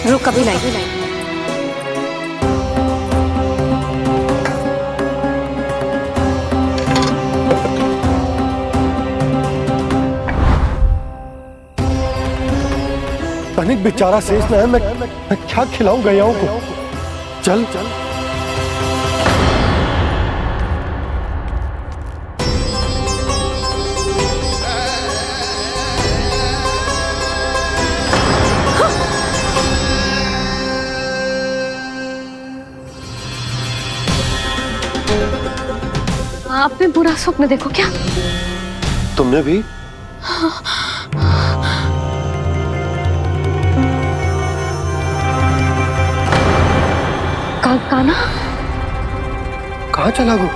रुक अभी लाई। तनिक बेचारा शेष न है, मैं क्या खिलाऊं गयाओं को। चल चल आपने बुरा स्वप्न देखो क्या? तुमने भी? काना कहाँ चला वो?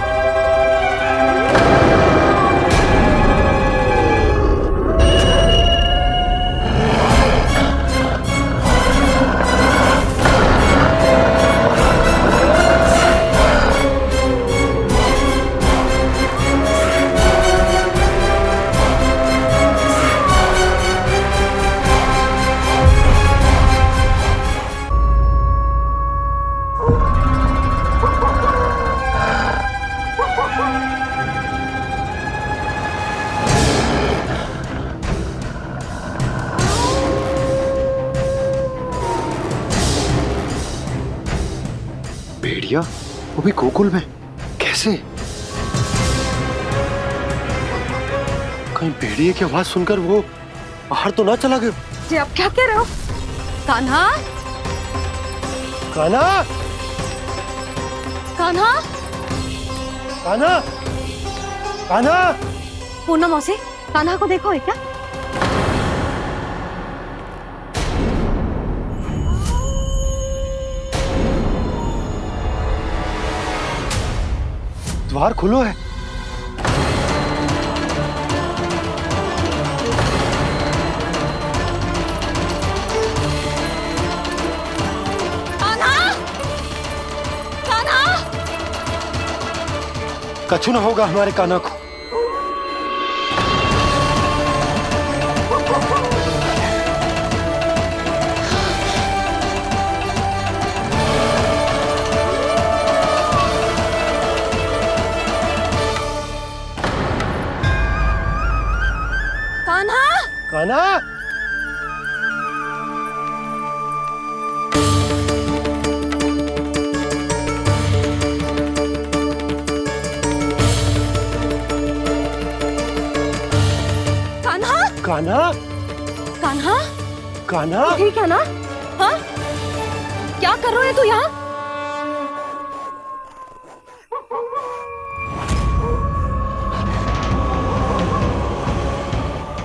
भेड़िया वो भी गोकुल में कैसे? कहीं भेड़िए की आवाज सुनकर वो बाहर तो ना चला गया? जी आप क्या कह रहे हो? कान्हा, कान्हा, कान्हा, कान्हा, कान्हा। पूनम मौसी, कान्हा को देखो है क्या? द्वार खुलो है। कान्हा, कान्हा, कछु ना होगा हमारे कान्हा को। कान्हा, कान्हा, कान्हा, कान्हा, कान्हा, कान्हा। ठीक है ना? हाँ? क्या कर रहे हो तू यहाँ?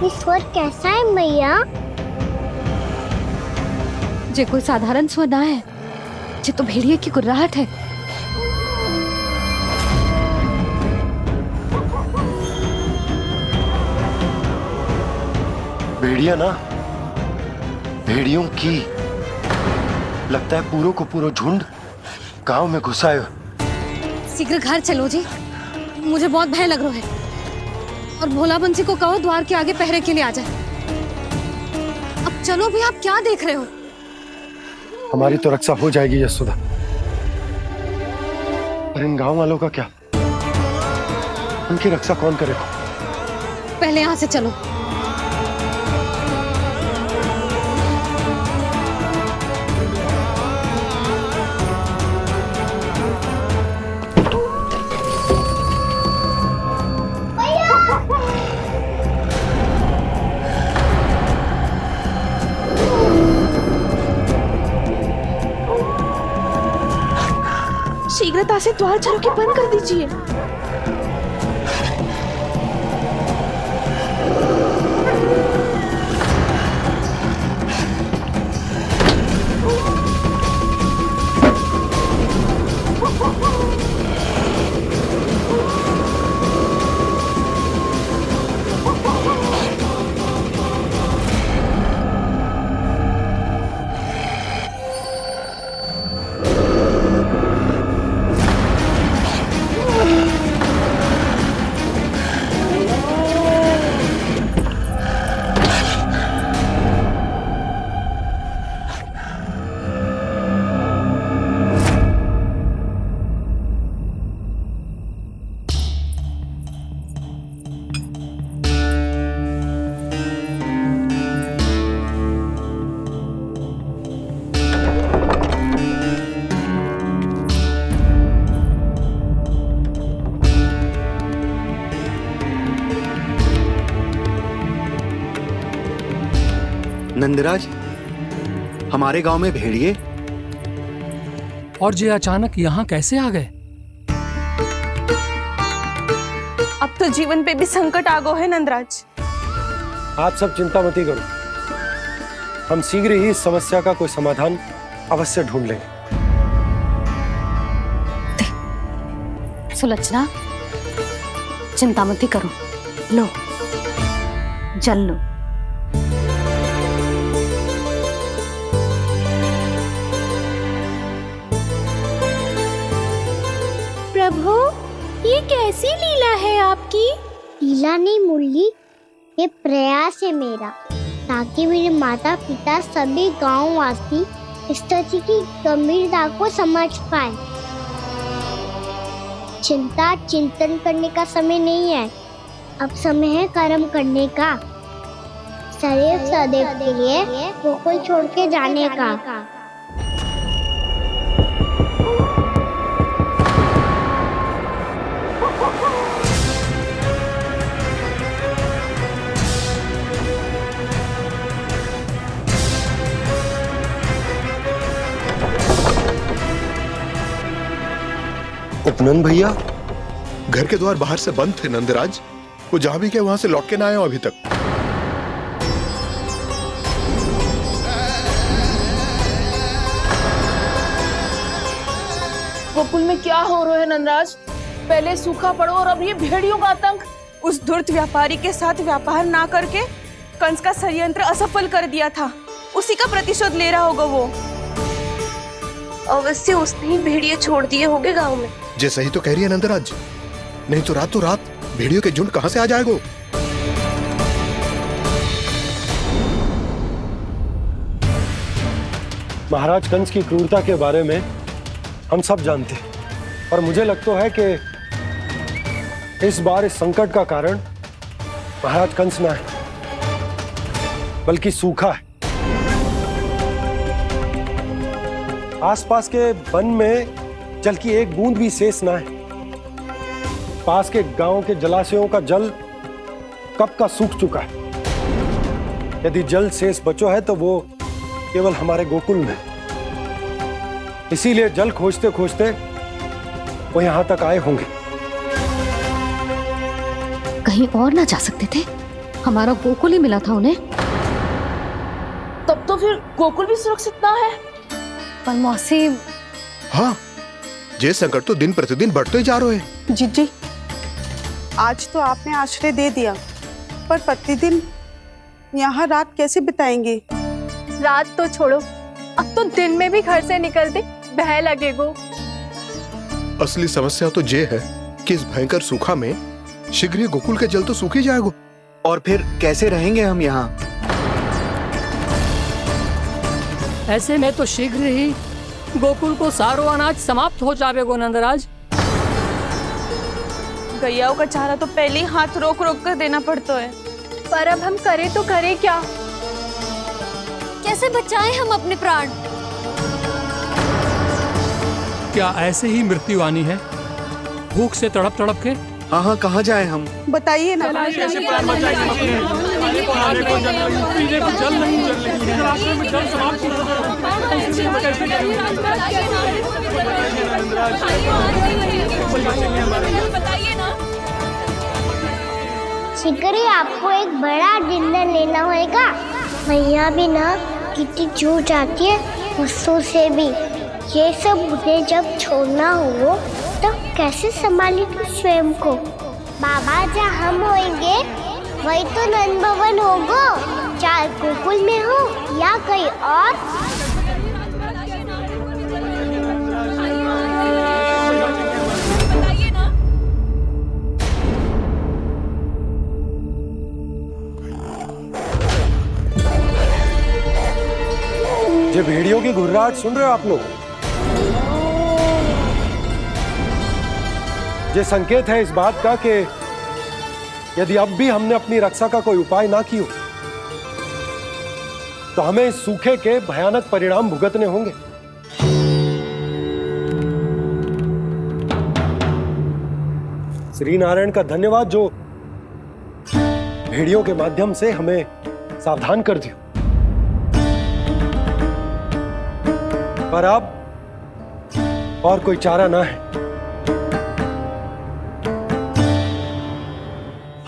ये स्वर कैसा है मैया? जे कोई साधारण स्वर ना है, जे तो भेड़िए की गुर्राहट है। भेड़िया ना, भेड़ियों की लगता है पूरो को पूरो झुंड गांव में घुसा है। शीघ्र घर चलो जी, मुझे बहुत भय लग रहा है। और भोला बंसी को कहो द्वार के आगे पहरे के लिए आ जाए। अब चलो भी, आप क्या देख रहे हो? हमारी तो रक्षा हो जाएगी यशोदा, पर इन गांव वालों का क्या? उनकी रक्षा कौन करेगा? पहले यहाँ से चलो। शीघ्रता से द्वार चारों के बंद कर दीजिए। नंदराज, हमारे गांव में भेड़िए? और ये अचानक यहाँ कैसे आ गए? अब तो जीवन पे भी संकट आ गो है नंदराज। आप सब चिंता मत करो, हम शीघ्र ही इस समस्या का कोई समाधान अवश्य ढूंढ लेंगे। सुलक्षणा, चिंता मत करो, लो जल लो। प्रभु, ये कैसी लीला है आपकी? लीला नहीं मुरली, ये प्रयास है मेरा, ताकि मेरे माता पिता सभी गांव वासी इस स्थिति की गंभीरता को समझ पाए। चिंता चिंतन करने का समय नहीं है, अब समय है कर्म करने का, सदैव सदैव के लिए गोकुल छोड़ के जाने का। उपनंद भैया, घर के द्वार बाहर से बंद थे नंदराज, वो जहां भी गए वहां से लौट के ना आए हो अभी तक। गोकुल में क्या हो रहा है नंदराज? पहले सूखा पड़ो और अब ये भेड़ियों का आतंक। उस धूर्त व्यापारी के साथ व्यापार ना करके कंस का षड्यंत्र असफल कर दिया था, उसी का प्रतिशोध ले रहा होगा वो। अवश्य उसने ही भेड़िए छोड़ दिए होंगे गांव में। जैसा ही तो कह रही है नंदराज, नहीं तो रात भेड़ियों के झुंड कहां से आ जाएगा? महाराज कंस की क्रूरता के बारे में हम सब जानते हैं, और मुझे लगता है कि इस बार इस संकट का कारण महाराज कंस ना है, बल्कि सूखा है। आसपास के वन में जल की एक बूंद भी शेष ना है। पास के गांव के जलाशयों का जल कब का सूख चुका है। यदि जल शेष बचो है तो वो केवल हमारे गोकुल में। इसीलिए जल खोजते खोजते वो यहां तक आए होंगे। कहीं और ना जा सकते थे? हमारा गोकुल ही मिला था उन्हें। तब तो फिर गोकुल भी सुरक्षित ना है। पर मौसी, हाँ, ये संकट तो दिन प्रतिदिन बढ़ते जा रहे हैं। जीजी, आज तो आपने आश्रय दे दिया, पर प्रतिदिन यहाँ रात कैसे बिताएंगे? रात तो छोड़ो, अब तो दिन में भी घर से निकलते भय लगेगो। असली समस्या तो ये है कि इस भयंकर सूखा में शीघ्र ही गोकुल के जल तो सूख ही जाएगा। और फिर कैसे रहेंगे हम यहाँ? ऐसे में तो शीघ्र ही गोकुल को सारो अनाज समाप्त हो जाएगा नंदराज। गैयाओं का चारा तो पहले ही हाथ रोक रोक कर देना पड़ता है, पर अब हम करें तो करें क्या? कैसे बचाएं हम अपने प्राण? क्या ऐसे ही मृत्यु आनी है, भूख से तड़प तड़प के? हाँ, कहाँ जाए हम? बताइए ना। शीघ्र ही आपको एक बड़ा डिनर लेना होगा। मैया भी ना कितनी जूझ आती है गुस्सों से भी। ये सब मुझे जब छोड़ना हो तो कैसे संभाली तू स्वयं को? बाबा जहाँ हम होंगे वही तो नंद भवन होगा, चाहे गोकुल में हो या कहीं और। ये भेड़ियों की घुर्राहट सुन रहे हो आप लोग? ये संकेत है इस बात का कि यदि अब भी हमने अपनी रक्षा का कोई उपाय ना किया तो हमें इस सूखे के भयानक परिणाम भुगतने होंगे। श्री नारायण का धन्यवाद जो भेड़ियों के माध्यम से हमें सावधान कर दिया। पर अब और कोई चारा ना है।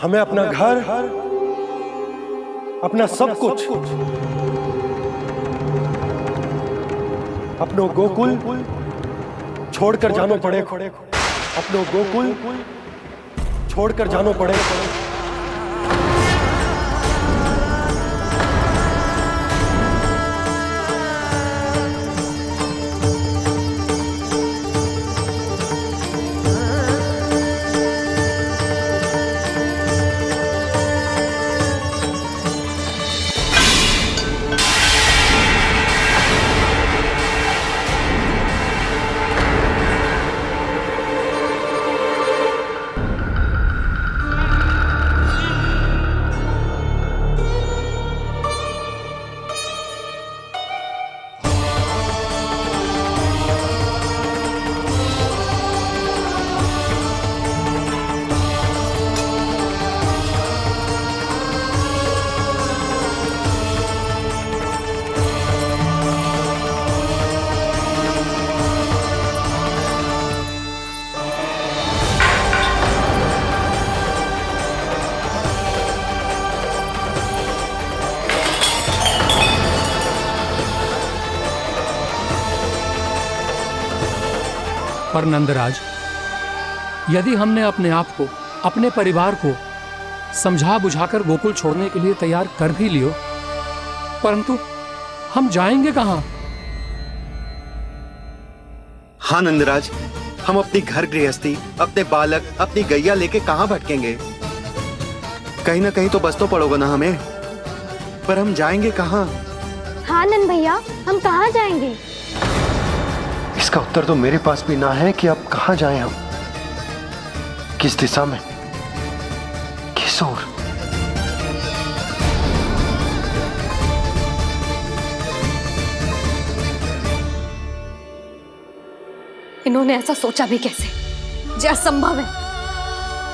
हमें अपना घर, अपना सब कुछ, अपनो गोकुल छोड़कर जानो पड़े। अपनो गोकुल छोड़कर जानो पड़े। पर नंदराज, यदि हमने अपने आप को, अपने परिवार को समझा बुझाकर गोकुल छोड़ने के लिए तैयार कर भी लियो, परंतु हम जाएंगे कहां? हाँ नंदराज, हम अपनी घर गृहस्थी, अपने बालक, अपनी गैया लेके कहां भटकेंगे? कहीं ना कहीं तो बस तो पड़ोगे ना हमें, पर हम जाएंगे कहां? हाँ नंद भैया, हम कहाँ जाएंगे? इसका उत्तर तो मेरे पास भी ना है कि अब कहां जाएं हम, किस दिशा में, किस ओर। इन्होंने ऐसा सोचा भी कैसे? जो असंभव है।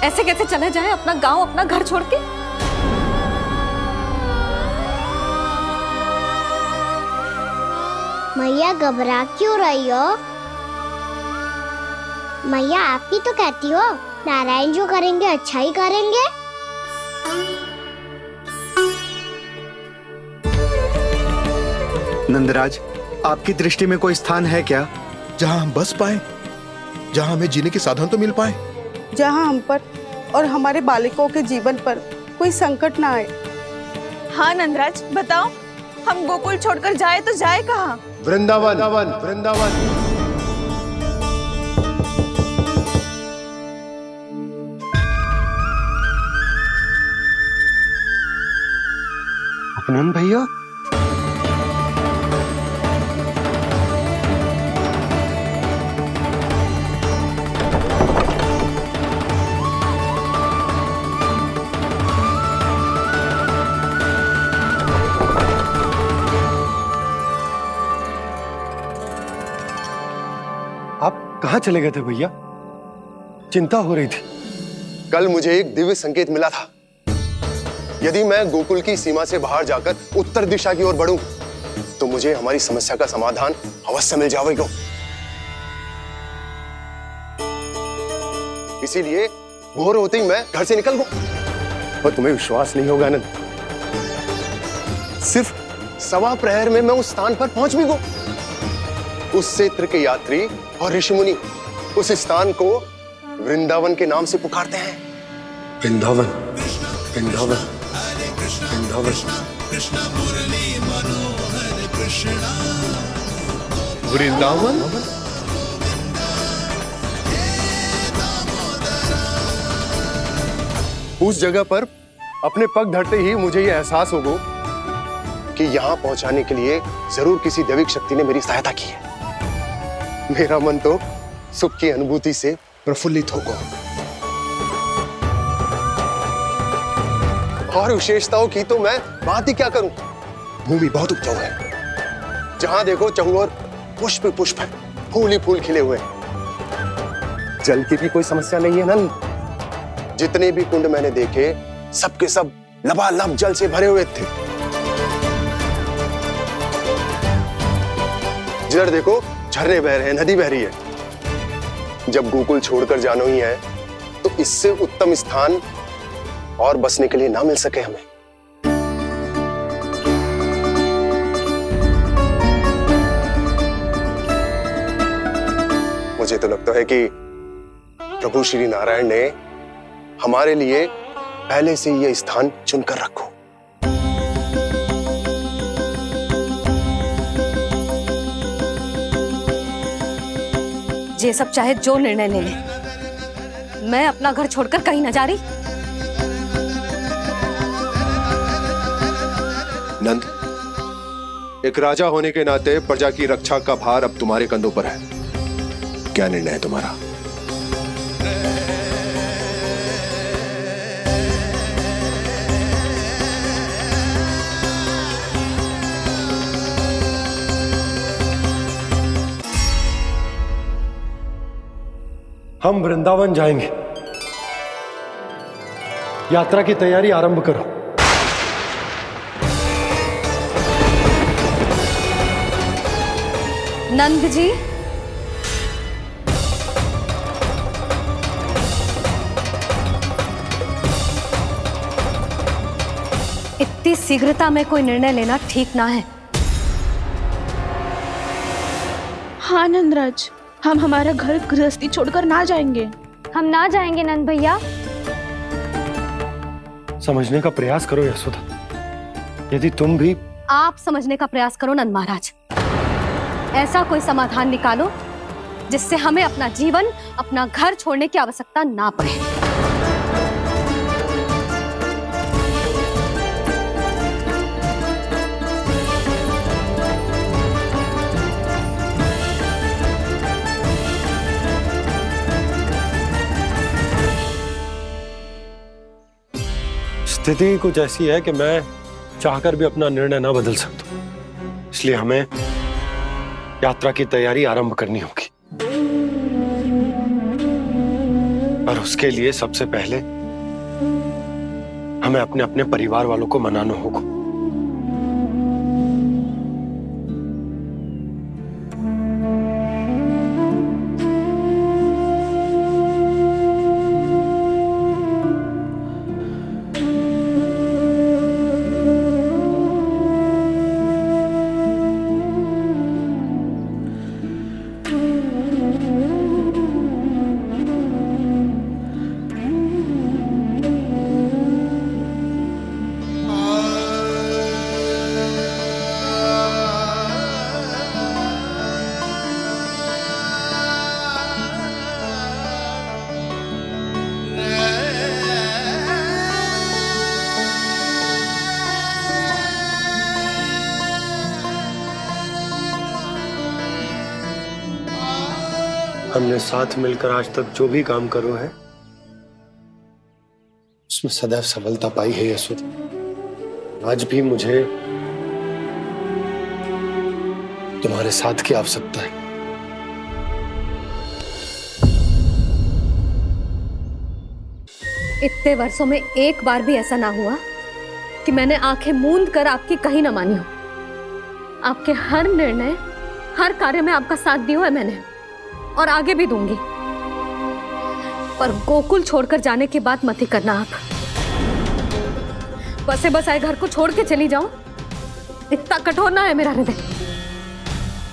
ऐसे कैसे चले जाएं अपना गांव, अपना घर छोड़ के? मैया घबरा क्यों रही हो? मैया आप ही तो कहती हो नारायण जो करेंगे अच्छा ही करेंगे। नंदराज, आपकी दृष्टि में कोई स्थान है क्या जहां हम बस पाए, जहां हमें जीने के साधन तो मिल पाए, जहाँ हम पर और हमारे बालकों के जीवन पर कोई संकट ना आए। हाँ नंदराज, बताओ, हम गोकुल छोड़कर जाए तो जाए कहाँ? वृंदावन, वृंदावन। अपनन भैया, आप कहाँ चले गए थे भैया? चिंता हो रही थी। कल मुझे एक दिव्य संकेत मिला था। यदि मैं गोकुल की सीमा से बाहर जाकर उत्तर दिशा की ओर बढ़ूं, तो मुझे हमारी समस्या का समाधान अवश्य मिल जाएगा। इसीलिए भोर होते ही मैं घर से निकल गया। और तुम्हें विश्वास नहीं होगा आनंद, सिर्फ 1.25 प्रहर में मैं उस स्थान पर पहुंच भी गया। उस क्षेत्र के यात्री और ऋषिमुनि उस स्थान को वृंदावन के नाम से पुकारते हैं। वृंदावन, वृंदावन, वृंदावन। वृंदावन? उस जगह पर अपने पग धरते ही मुझे यह एहसास होगा कि यहां पहुंचाने के लिए जरूर किसी दैविक शक्ति ने मेरी सहायता की है। मेरा मन तो सुख की अनुभूति से प्रफुल्लित हो गया। और विशेषताओं की तो मैं बात ही क्या करूं। भूमि बहुत उपजाऊ है, जहां देखो चहुओर पुष्प पुष्प है, फूल ही फूल खिले हुए हैं। जल की भी कोई समस्या नहीं है नंद। जितने भी कुंड मैंने देखे, सबके सब लबालब जल से भरे हुए थे। जिधर देखो झरने बह रहे हैं, नदी बह रही है। जब गोकुल छोड़कर जाना ही है तो इससे उत्तम स्थान और बसने के लिए ना मिल सके हमें। मुझे तो लगता है कि प्रभु श्री नारायण ने हमारे लिए पहले से यह स्थान चुनकर रखो। ये सब चाहे जो निर्णय ले ले, मैं अपना घर छोड़कर कहीं न जा रही। नंद, एक राजा होने के नाते प्रजा की रक्षा का भार अब तुम्हारे कंधों पर है। क्या निर्णय है तुम्हारा? हम वृंदावन जाएंगे। यात्रा की तैयारी आरंभ करो। नंद जी, इतनी शीघ्रता में कोई निर्णय लेना ठीक ना है। हाँ नंदराज, हम हमारा घर गृहस्थी छोड़कर ना जाएंगे। हम ना जाएंगे नंद भैया। समझने का प्रयास करो यशोदा। यदि तुम भी आप समझने का प्रयास करो नंद महाराज। ऐसा कोई समाधान निकालो जिससे हमें अपना जीवन, अपना घर छोड़ने की आवश्यकता ना पड़े। स्थिति कुछ ऐसी है कि मैं चाहकर भी अपना निर्णय ना बदल सकता, इसलिए हमें यात्रा की तैयारी आरंभ करनी होगी। और उसके लिए सबसे पहले हमें अपने अपने परिवार वालों को मनाना होगा। हमने साथ मिलकर आज तक जो भी काम करो है उसमें सदैव सफलता पाई है यशोदा। आज भी मुझे तुम्हारे साथ की आवश्यकता है। इतने वर्षों में एक बार भी ऐसा ना हुआ कि मैंने आंखें मूंद कर आपकी कहीं ना मानी हो। आपके हर निर्णय, हर कार्य में आपका साथ दिया है मैंने, और आगे भी दूंगी। पर गोकुल छोड़कर जाने के बाद मत ही करना आप। बसे बसाए घर को छोड़ के चली जाऊं, इतना कठोर ना है मेरा हृदय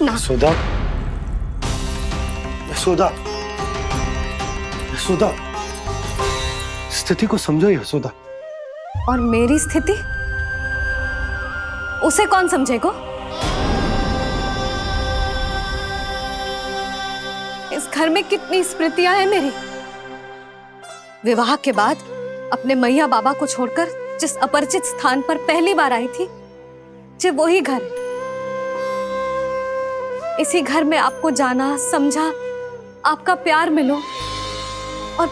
ना। यशोदा, यशोदा, यशोदा, स्थिति को समझो यशोदा। और मेरी स्थिति उसे कौन समझेगा? इस घर में कितनी स्मृतियां हैं मेरी। विवाह के बाद अपने मैया बाबा को छोड़कर जिस अपरिचित स्थान पर पहली बार आई थी, जो वही घर। इसी घर में आपको जाना, समझा, आपका प्यार मिलो और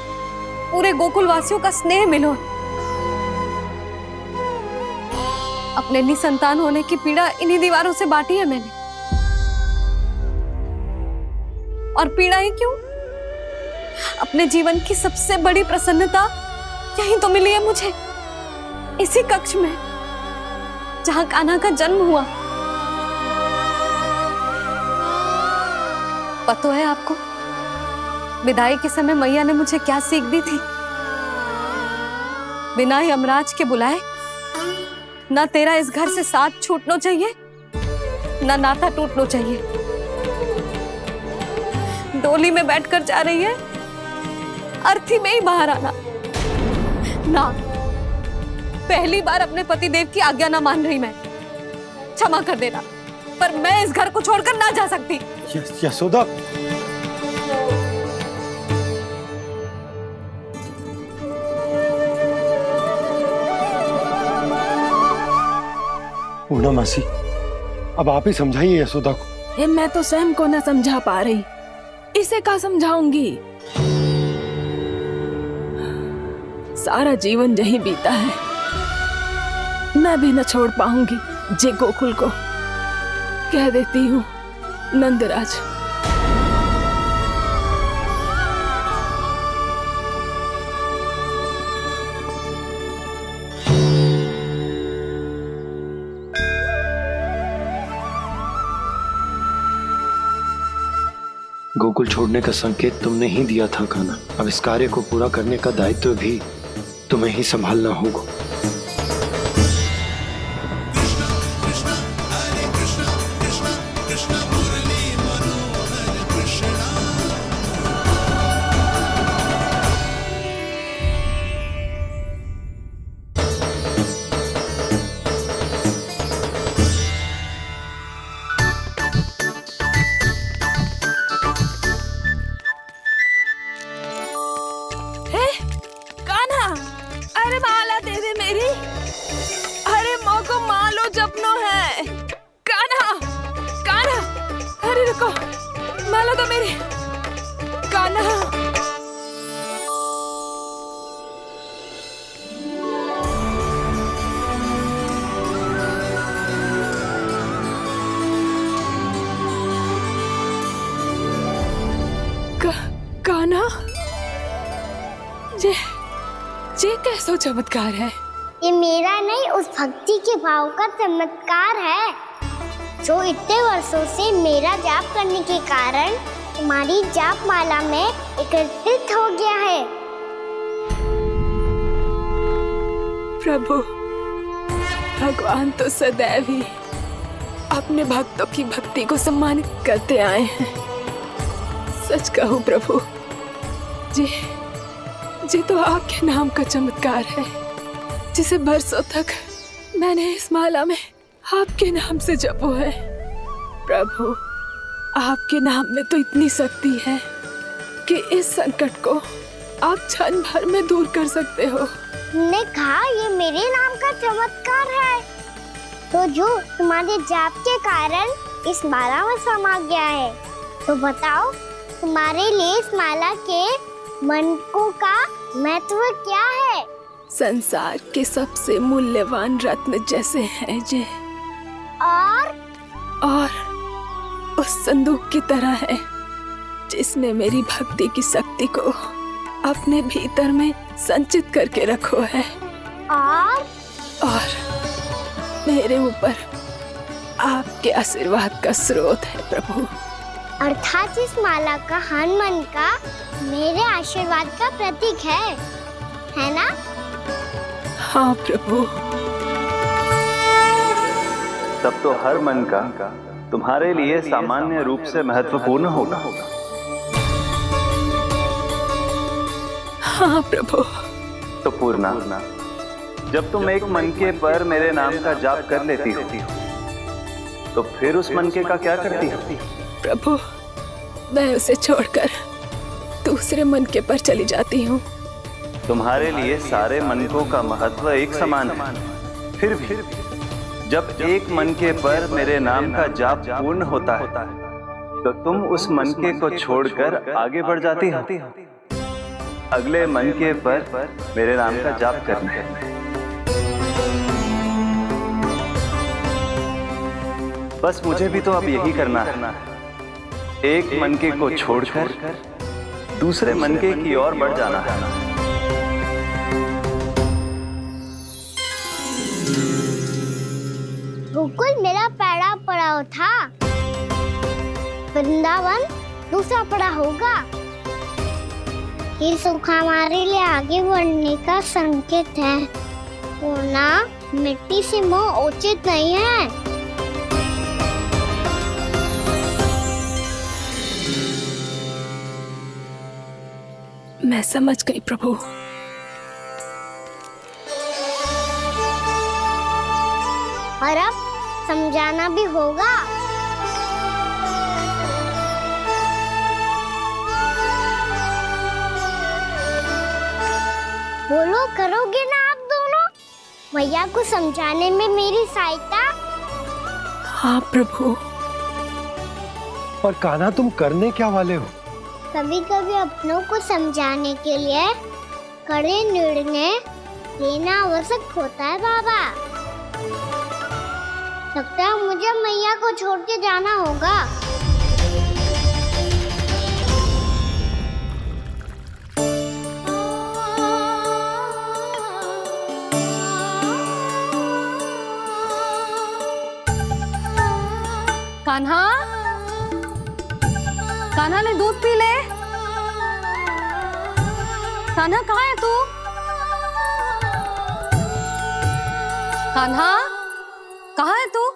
पूरे गोकुल वासियों का स्नेह मिलो। अपने निसंतान होने की पीड़ा इन्हीं दीवारों से बांटी है मैंने। और पीड़ा ही क्यों? अपने जीवन की सबसे बड़ी प्रसन्नता यही तो मिली है मुझे, इसी कक्ष में जहां कान्हा का जन्म हुआ। पता है आपको विदाई के समय मैया ने मुझे क्या सीख दी थी? बिना यमराज के बुलाए ना तेरा इस घर से साथ छूटना चाहिए, ना नाता टूटना चाहिए। डोली में बैठकर जा रही है, अर्थी में ही बाहर आना ना। पहली बार अपने पतिदेव की आज्ञा ना मान रही मैं, क्षमा कर देना, पर मैं इस घर को छोड़कर ना जा सकती। यशोदा, पूर्णा मासी, अब आप ही समझाइए यशोदा को। ये मैं तो स्वयं को न समझा पा रही, इसे क्या समझाऊंगी? सारा जीवन यही बीता है, मैं भी न छोड़ पाऊंगी जे गोकुल को। कह देती हूँ नंदराज। गोकुल छोड़ने का संकेत तुमने ही दिया था कान्हा। अब इस कार्य को पूरा करने का दायित्व भी तुम्हें ही संभालना होगा। माला तो मेरी कान्हा। कान्हा, ये कैसा चमत्कार है? ये मेरा नहीं, उस भक्ति के भाव का चमत्कार है जो इतने वर्षों से मेरा जाप करने के कारण तुम्हारी जाप माला में एकत्रित हो गया है। प्रभु, भगवान तो सदैव ही अपने भक्तों की भक्ति को सम्मानित करते आए हैं। सच कहूँ प्रभु, जी तो आपके नाम का चमत्कार है, जिसे बरसों तक मैंने इस माला में आपके नाम से जपो है। प्रभु, आपके नाम में तो इतनी शक्ति है कि इस संकट को आप क्षण भर में दूर कर सकते हो। तुमने कहा ये मेरे नाम का चमत्कार है, तो जो तुम्हारे जाप के कारण इस माला में समा गया है, तो बताओ तुम्हारे लिए इस माला के मनकों का महत्व क्या है? संसार के सबसे मूल्यवान रत्न जैसे हैं जे, और उस संदूक की तरह है जिसने मेरी भक्ति की शक्ति को अपने भीतर में संचित करके रखो है, और मेरे ऊपर आपके आशीर्वाद का स्रोत है प्रभु। अर्थात इस माला का हनुमान का मेरे आशीर्वाद का प्रतीक है ना? हाँ प्रभु। तब तो हर मन का तुम्हारे लिए सामान्य रूप से महत्वपूर्ण होगा। हाँ प्रभु। तो पूर्णा, जब तुम एक मनके पर मेरे नाम का जाप कर लेती हो, तो फिर उस मनके का क्या करती हो? प्रभु, मैं उसे छोड़कर दूसरे मनके पर चली जाती हूँ। तुम्हारे लिए सारे मनकों का महत्व एक समान है, फिर भी जब एक मनके पर मेरे नाम का जाप पूर्ण होता है, तो तुम उस मनके को छोड़कर आगे बढ़ जाती हो अगले मनके पर मेरे नाम का जाप करने। बस मुझे भी तो अब यही करना है, एक मनके को छोड़कर दूसरे मनके की ओर बढ़ जाना है। गोकुल मेरा पैड़ा पड़ा था, वृंदावन दूसरा पड़ा होगा। ये सुख हमारे लिए आगे बढ़ने का संकेत है। वरना मिट्टी से मोह उचित नहीं है। मैं समझ गई प्रभु। और अब समझाना भी होगा। बोलो, करोगे ना आप दोनों? भैया को समझाने में मेरी सहायता। हाँ प्रभु। पर कान्हा, तुम करने क्या वाले हो? कभी कभी अपनों को समझाने के लिए कड़े निर्णय लेना आवश्यक होता है बाबा। लगता है मुझे मैया को छोड़ के जाना होगा। कान्हा, कान्हा ने दूध पी ले। कान्हा कहाँ है तू? कान्हा कहाँ है तू?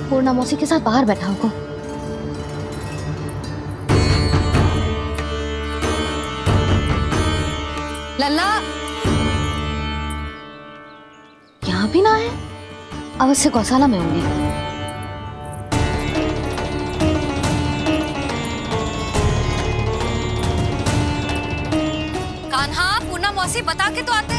पूर्णा मौसी के साथ बाहर बैठा होगा। लल्ला यहाँ भी ना है। अवश्य गौशाला में होंगे। कान्हा, पूर्णा मौसी बता के तो आते।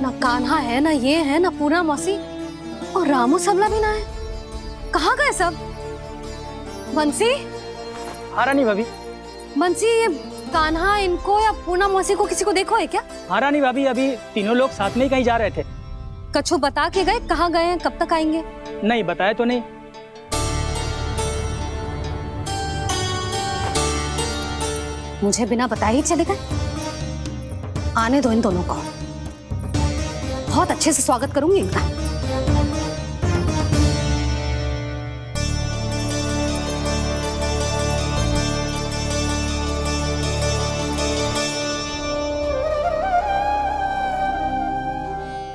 ना कान्हा है, ना ये है, ना पूर्णा मौसी, और रामू सबला भी ना है। कहाँ गए सब? बंसी? हाँ रानी भाभी। बंसी, ये कान्हा इनको या पूर्णा मौसी को किसी को देखो है क्या? हाँ रानी भाभी, अभी तीनों लोग साथ में ही कहीं जा रहे थे। कछु बता के गए कहाँ गए हैं, कब तक आएंगे? नहीं बताया तो नहीं। मुझे बिना बताए ही चले गए। आने दो इन दोनों को, बहुत अच्छे से स्वागत करूंगी इनका।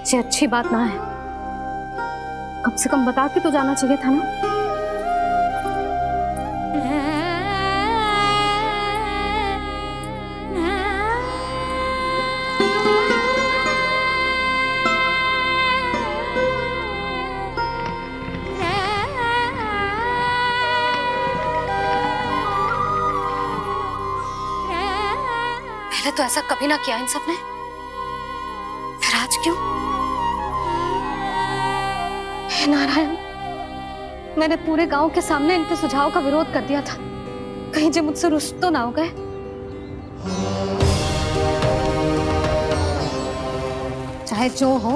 ये अच्छी बात ना है। कम से कम बता के तो जाना चाहिए था ना। पहले तो ऐसा कभी ना किया इन सब ने, फिर आज क्यों? हे नारायण, मैंने पूरे गांव के सामने इनके सुझाव का विरोध कर दिया था। कहीं जो मुझसे रुष्ट तो ना हो गए। चाहे जो हो,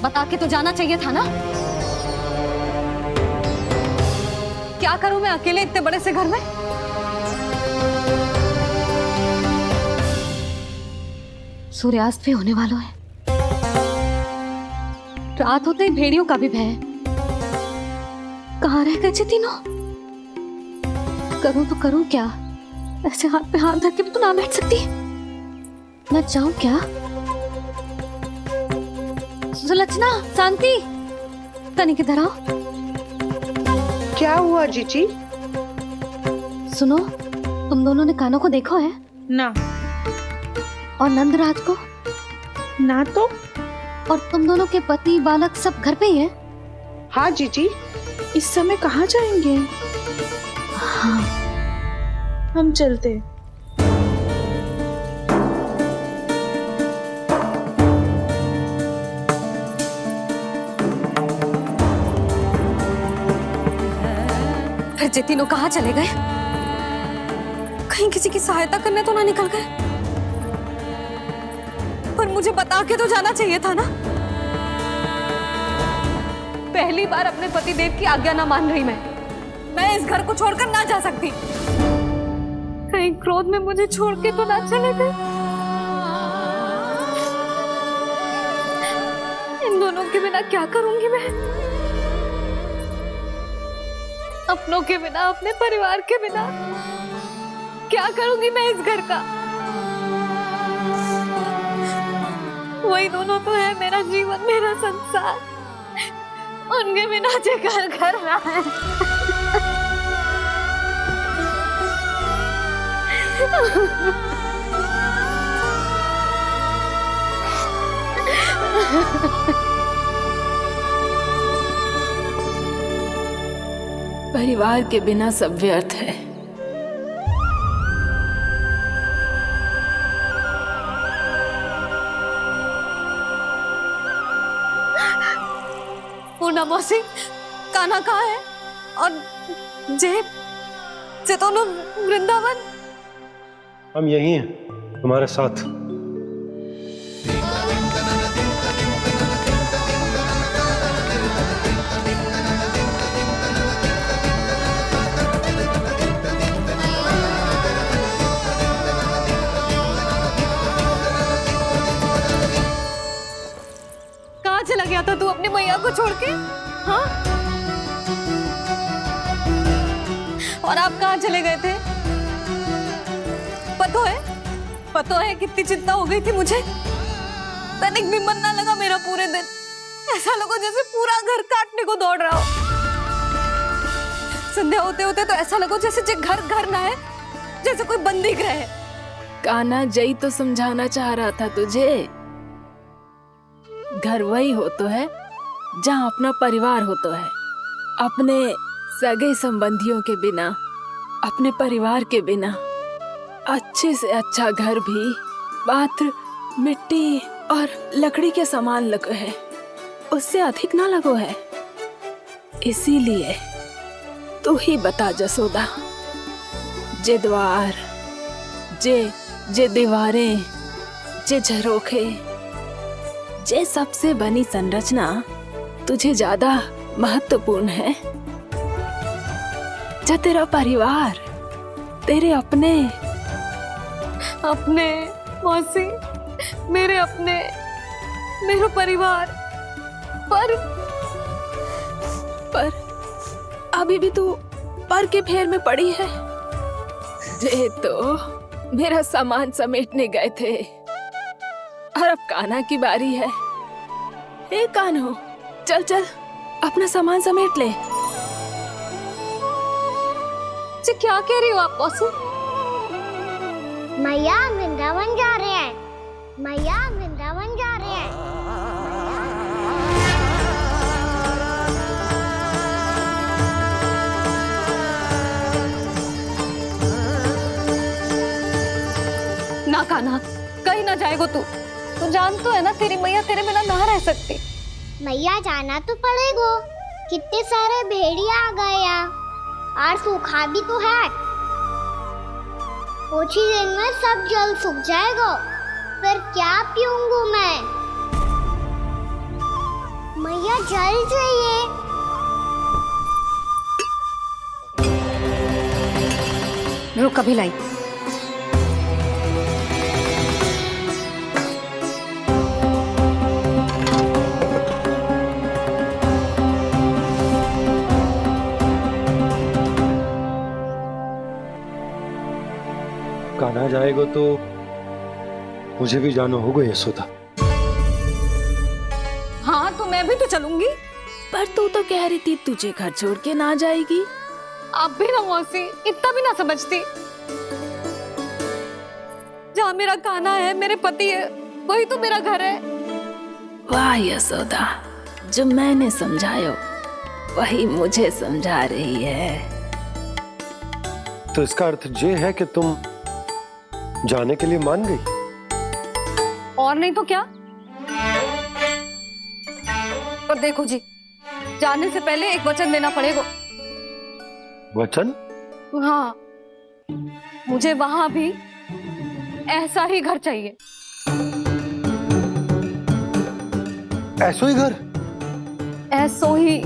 बता के तो जाना चाहिए था ना। क्या करूं मैं अकेले इतने बड़े से घर में? सूर्यास्त भी होने वाला है। रात होते ही भेड़ियों का भी भय है। कहाँ रह गए तीनों? करूं तो करूं क्या? ऐसे हाथ पे हाथ धर के भी तो ना बैठ सकती। मैं जाऊं क्या? सुलक्षणा, शांति, तनिक इधर आओ। क्या हुआ जीजी? सुनो, तुम दोनों ने कान्हा को देखो है? ना। और नंदराज को? ना तो। और तुम दोनों के पति बालक सब घर पे ही हैं? हाँ जीजी, इस समय कहाँ जाएंगे? हाँ। हम चलते। फिर ये तीनों कहाँ चले गए? कहीं किसी की सहायता करने तो ना निकल गए? पर मुझे बता के तो जाना चाहिए था ना। पहली बार अपने पतिदेव की आज्ञा ना मान रही मैं इस घर को छोड़कर ना जा सकती। कहीं क्रोध में मुझे छोड़ के तो ना चले गए। इन दोनों के बिना क्या करूंगी मैं? अपनों के बिना, अपने परिवार के बिना क्या करूंगी मैं इस घर का? वही दोनों तो है मेरा जीवन, मेरा संसार। उनके बिना जो घर घर रहा है। परिवार के बिना सब व्यर्थ है। पूर्णा मौसी, कान्हा कहाँ है? और जे दोनों वृंदावन? हम यही हैं तुम्हारे साथ। कहाँ चला गया था तू अपनी मैया को छोड़ के? हाँ? और आप कहाँ चले गए थे? पता है कितनी चिंता हो गई थी मुझे। तनिक भी मन ना लगा मेरा पूरे दिन। ऐसा लगा जैसे पूरा घर काटने को दौड़ रहा हो। संध्या होते होते तो ऐसा लगा जैसे घर घर ना है, जैसे कोई बंदी गृह है। कान्हा, जय तो समझाना चाह रहा था तुझे। घर वही हो तो है जहाँ अपना परिवार हो तो है। अपने सगे संबंधियों के बिना, अपने परिवार के बिना अच्छे से अच्छा घर भी पात्र मिट्टी और लकड़ी के समान लगो है, उससे अधिक ना लगो है। इसीलिए तू ही बता जसोदा, जे द्वार, जे दीवारें, जे झरोखे, जे सबसे बनी संरचना तुझे ज्यादा महत्वपूर्ण है? जा तेरा परिवार, तेरे अपने मौसी, मेरे अपने, मेरा परिवार, पर अभी भी तू पर के फेर में पड़ी है। जे तो मेरा सामान समेटने गए थे और अब कान्हा की बारी है। हे कान्हो, चल चल अपना सामान समेट ले। जी क्या कह रही हो आप मौसी? मैया वृंदावन जा रहे हैं। मैया वृंदावन जा रहे हैं। ना कान्हा, कहीं ना जाएगो तू। तू जान तो है ना तेरी मैया तेरे बिना ना रह सकती। मैया जाना तो पड़ेगा। कितने सारे भेड़िया आ गए यहाँ और सूखा भी तो है। कुछ ही दिन में सब जल सूख जाएगा, फिर क्या पीऊंगा मैं? मैया जल चाहिए। रुक, अभी लाई। कान्हा जाएगा तो मुझे भी जाना होगा यशोदा। हाँ तो मैं भी तो चलूंगी। पर तू तो कह रही थी तुझे घर छोड़ के ना जाएगी। आप भी ना मौसी, इतना भी ना समझती। जहाँ मेरा कान्हा है, मेरे पति है, वही तो मेरा घर है। वाह यशोदा, जो मैंने समझायो वही मुझे समझा रही है। तो इसका अर्थ ये है कि तुम जाने के लिए मान गई? और नहीं तो क्या। और देखो जी, जाने से पहले एक वचन देना पड़ेगा। वचन? हाँ, मुझे वहां भी ऐसा ही घर चाहिए। ऐसा ही घर? ऐसो ही।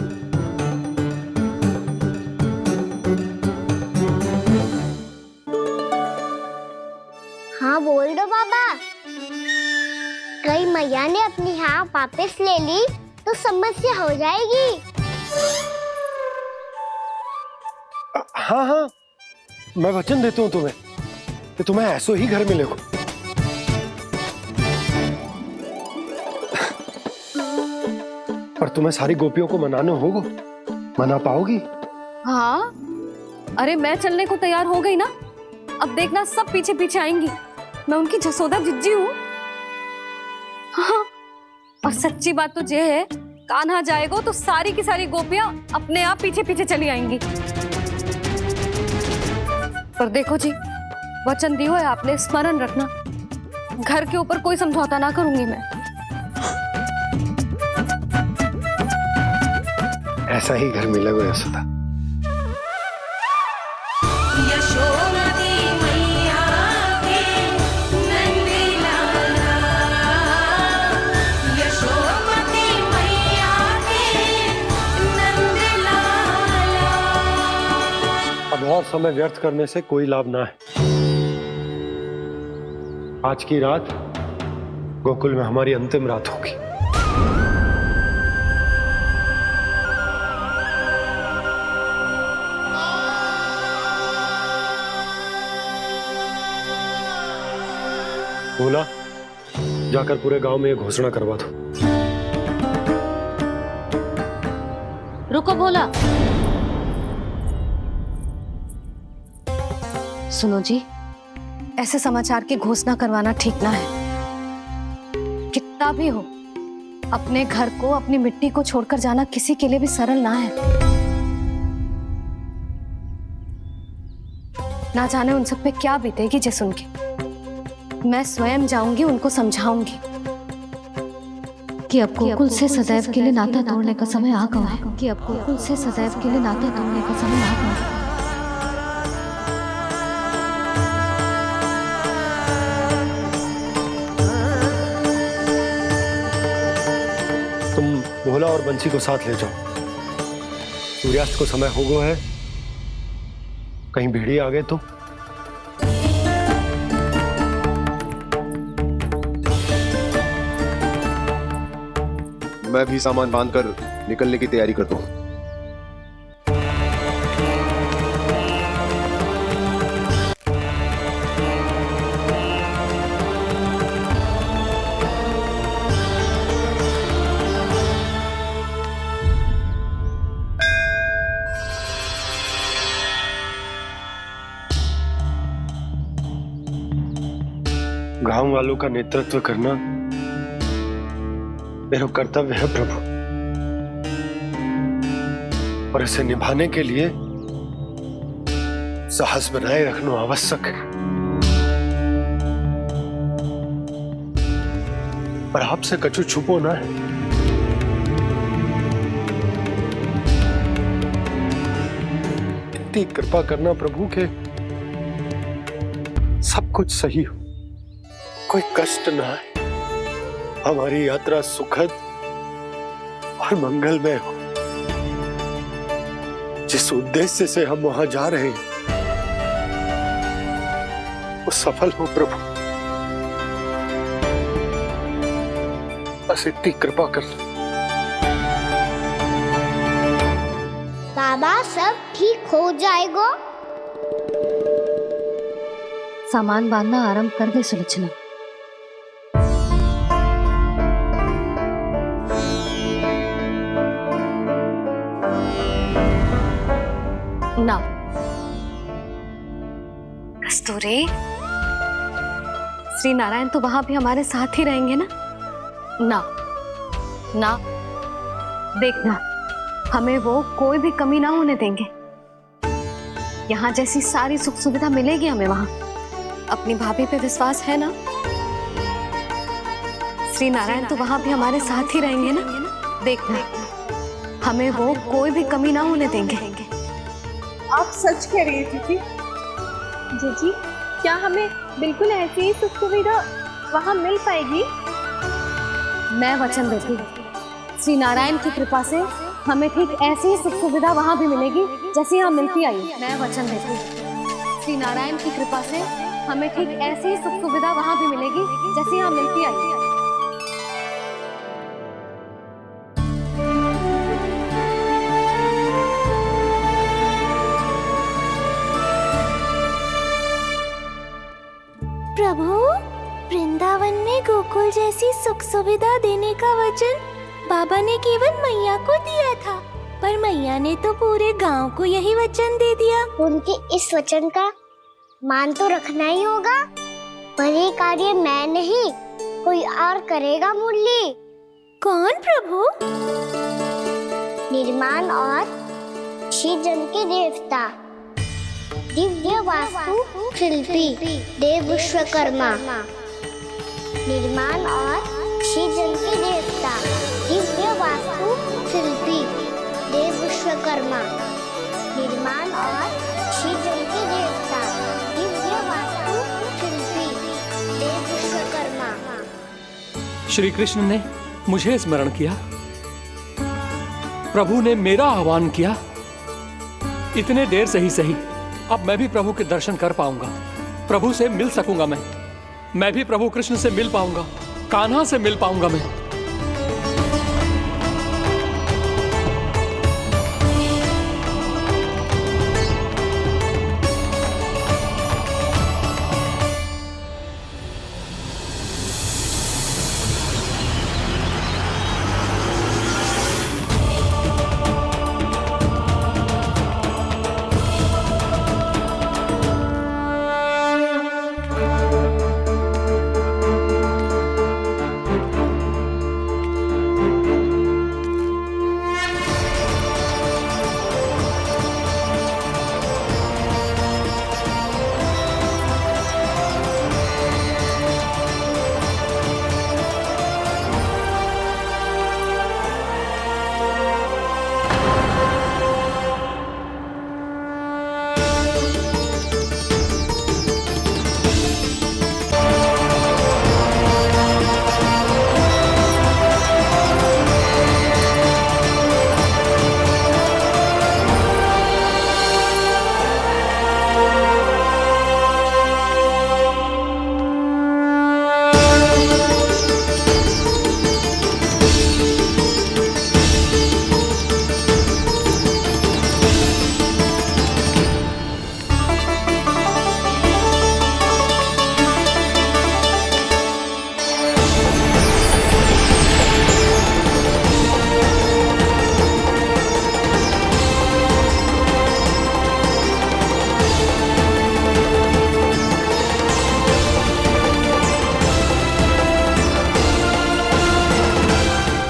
हाँ बोल दो बाबा। कहीं मैया ने अपनी हाँ वापस ले ली तो समस्या हो जाएगी। हाँ हाँ, मैं वचन देता हूँ तुम्हें कि तुम्हें ऐसो ही घर मिलेगा। पर तुम्हें सारी गोपियों को मनाना होगा, मना पाओगी? हाँ, अरे मैं चलने को तैयार हो गई ना। अब देखना सब पीछे पीछे आएंगी। मैं उनकी जसोदा जिज्जी हूँ। हाँ, और सच्ची बात तो ये है, कान्हा जाएगा तो सारी की सारी गोपियां अपने आप पीछे पीछे चली आएंगी। पर देखो जी, वचन दियो है आपने, स्मरण रखना। घर के ऊपर कोई समझौता ना करूंगी मैं। ऐसा ही घर मिलेगा यशोदा। अब और समय व्यर्थ करने से कोई लाभ ना है। आज की रात गोकुल में हमारी अंतिम रात होगी। बोला, जाकर पूरे गांव में ये घोषणा करवा दो। रुको भोला। सुनो जी, ऐसे समाचार की घोषणा करवाना ठीक ना है। कितना भी हो, अपने घर को, अपनी मिट्टी को छोड़कर जाना किसी के लिए भी सरल ना है। ना जाने उन सब पे क्या बीतेगी जे सुन के। मैं स्वयं जाऊंगी, उनको समझाऊंगी कि अब गोकुल से सदैव के लिए नाता तोड़ने का समय आ गया है। कि अब गोकुल से सदैव के लिए नाता तोड़ने का समय आ गया है। तुम भोला और बंसी को साथ ले जाओ। सूर्यास्त को समय हो गया है, कहीं भीड़ी आ गए तो। मैं भी सामान बांधकर निकलने की तैयारी करता हूँ। गांव वालों का नेतृत्व करना मेरा कर्तव्य है प्रभु, और इसे निभाने के लिए साहस बनाए रखना आवश्यक है। पर आपसे कछु छुपो ना है। इतनी कृपा करना प्रभु के सब कुछ सही हो, कोई कष्ट ना है, हमारी यात्रा सुखद और मंगलमय हो। जिस उद्देश्य से हम वहां जा रहे हैं वो सफल हो प्रभु, बस इतनी कृपा कर। बाबा सब ठीक हो जाएगा। सामान बांधना आरंभ कर दे सुलोचना। ना कस्तूरी, श्री नारायण तो वहां भी हमारे साथ ही रहेंगे ना? ना ना, देखना, हमें वो कोई भी कमी ना होने देंगे। यहाँ जैसी सारी सुख सुविधा मिलेगी हमें वहां। अपनी भाभी पे विश्वास है ना? श्री नारायण तो वहां भी हमारे साथ ही रहेंगे ना? देखना, हमें वो कोई भी कमी ना होने देंगे। आप सच कह रही है दीदी। जीजी, क्या हमें बिल्कुल ऐसी ही सुख सुविधा वहाँ मिल पाएगी? मैं वचन देती हूँ, श्री नारायण की कृपा से हमें ठीक ऐसी ही सुख सुविधा वहाँ भी मिलेगी जैसी यहाँ मिलती आई है। मैं वचन देती हूँ, श्री नारायण की कृपा से हमें ठीक ऐसी ही सुख सुविधा वहाँ भी मिलेगी जैसी यहाँ मिलती आई है। प्रभु, वृंदावन में गोकुल जैसी सुख सुविधा देने का वचन बाबा ने केवल मैया को दिया था, पर मैया ने तो पूरे गांव को यही वचन दे दिया। उनके इस वचन का मान तो रखना ही होगा, पर ये कार्य मैं नहीं कोई और करेगा। मुरली कौन प्रभु? निर्माण और सृजन के देवता, दिव्य वास्तु शिल्पी देव विश्वकर्मा। निर्माण और सृजन के देवता, दिव्य वास्तु शिल्पी देव विश्वकर्मा। निर्माण और सृजन के देवता, दिव्य वास्तु शिल्पी देव विश्वकर्मा। श्री कृष्ण ने मुझे स्मरण किया, प्रभु ने मेरा आह्वान किया। इतने देर से ही सही, अब मैं भी प्रभु के दर्शन कर पाऊंगा, प्रभु से मिल सकूंगा। मैं भी प्रभु कृष्ण से मिल पाऊंगा, कान्हा से मिल पाऊंगा मैं।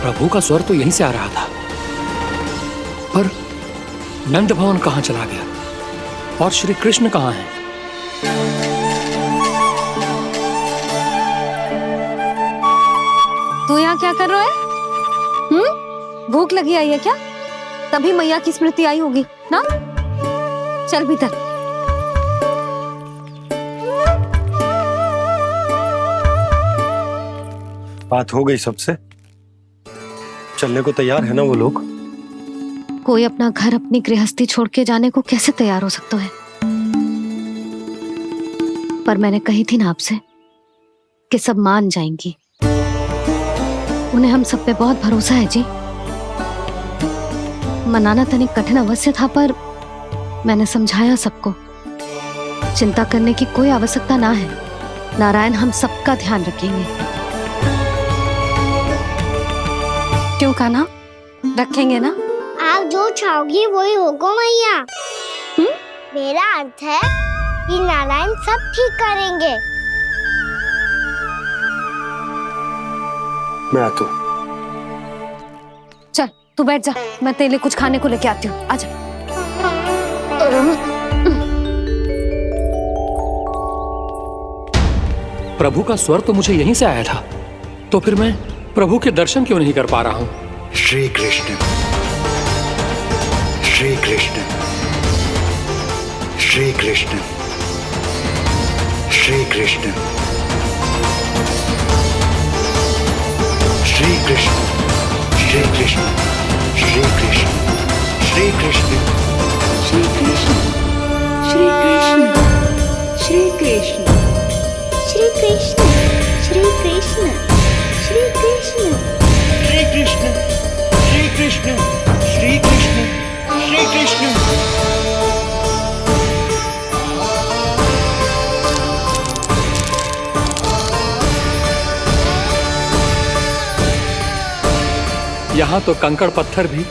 प्रभु का स्वर तो यहीं से आ रहा था, पर नंद भवन कहां चला गया और श्री कृष्ण कहां हैं? तू यहाँ क्या कर रहा है? भूख लगी आई है क्या? तभी मैया की स्मृति आई होगी ना? चल भीतर। बात हो गई सबसे? चलने को तैयार है ना वो लोग? कोई अपना घर अपनी गृहस्थी छोड़ के जाने को कैसे तैयार हो सकता है? पर मैंने कही थी ना आपसे कि सब मान जाएंगी। उन्हें हम सब पे बहुत भरोसा है जी। मनाना तनिक कठिन अवश्य था, पर मैंने समझाया सबको। चिंता करने की कोई आवश्यकता ना है, नारायण हम सबका ध्यान रखेंगे। क्यों कान्हा, रखेंगे ना? आप जो चाहोगी वही होगा मैया। मेरा अर्थ है कि नारायण सब ठीक करेंगे। मैं आता हूँ। चल तू बैठ जा, मैं तेरे लिए कुछ खाने को लेके आती हूँ। आजा। प्रभु का स्वर तो मुझे यहीं से आया था, तो फिर मैं प्रभु के दर्शन क्यों नहीं कर पा रहा हूँ? श्री कृष्ण, श्री कृष्ण, श्री कृष्ण, श्री कृष्ण, श्री कृष्ण, श्री कृष्ण। कृष्ण श्री कृष्ण श्री कृष्ण श्री कृष्ण श्री कृष्ण श्री कृष्ण श्री कृष्ण श्री कृष्ण श्री कृष्ण श्री कृष्ण श्री कृष्ण श्री कृष्ण श्री कृष्ण। यहाँ तो कंकड़ पत्थर भी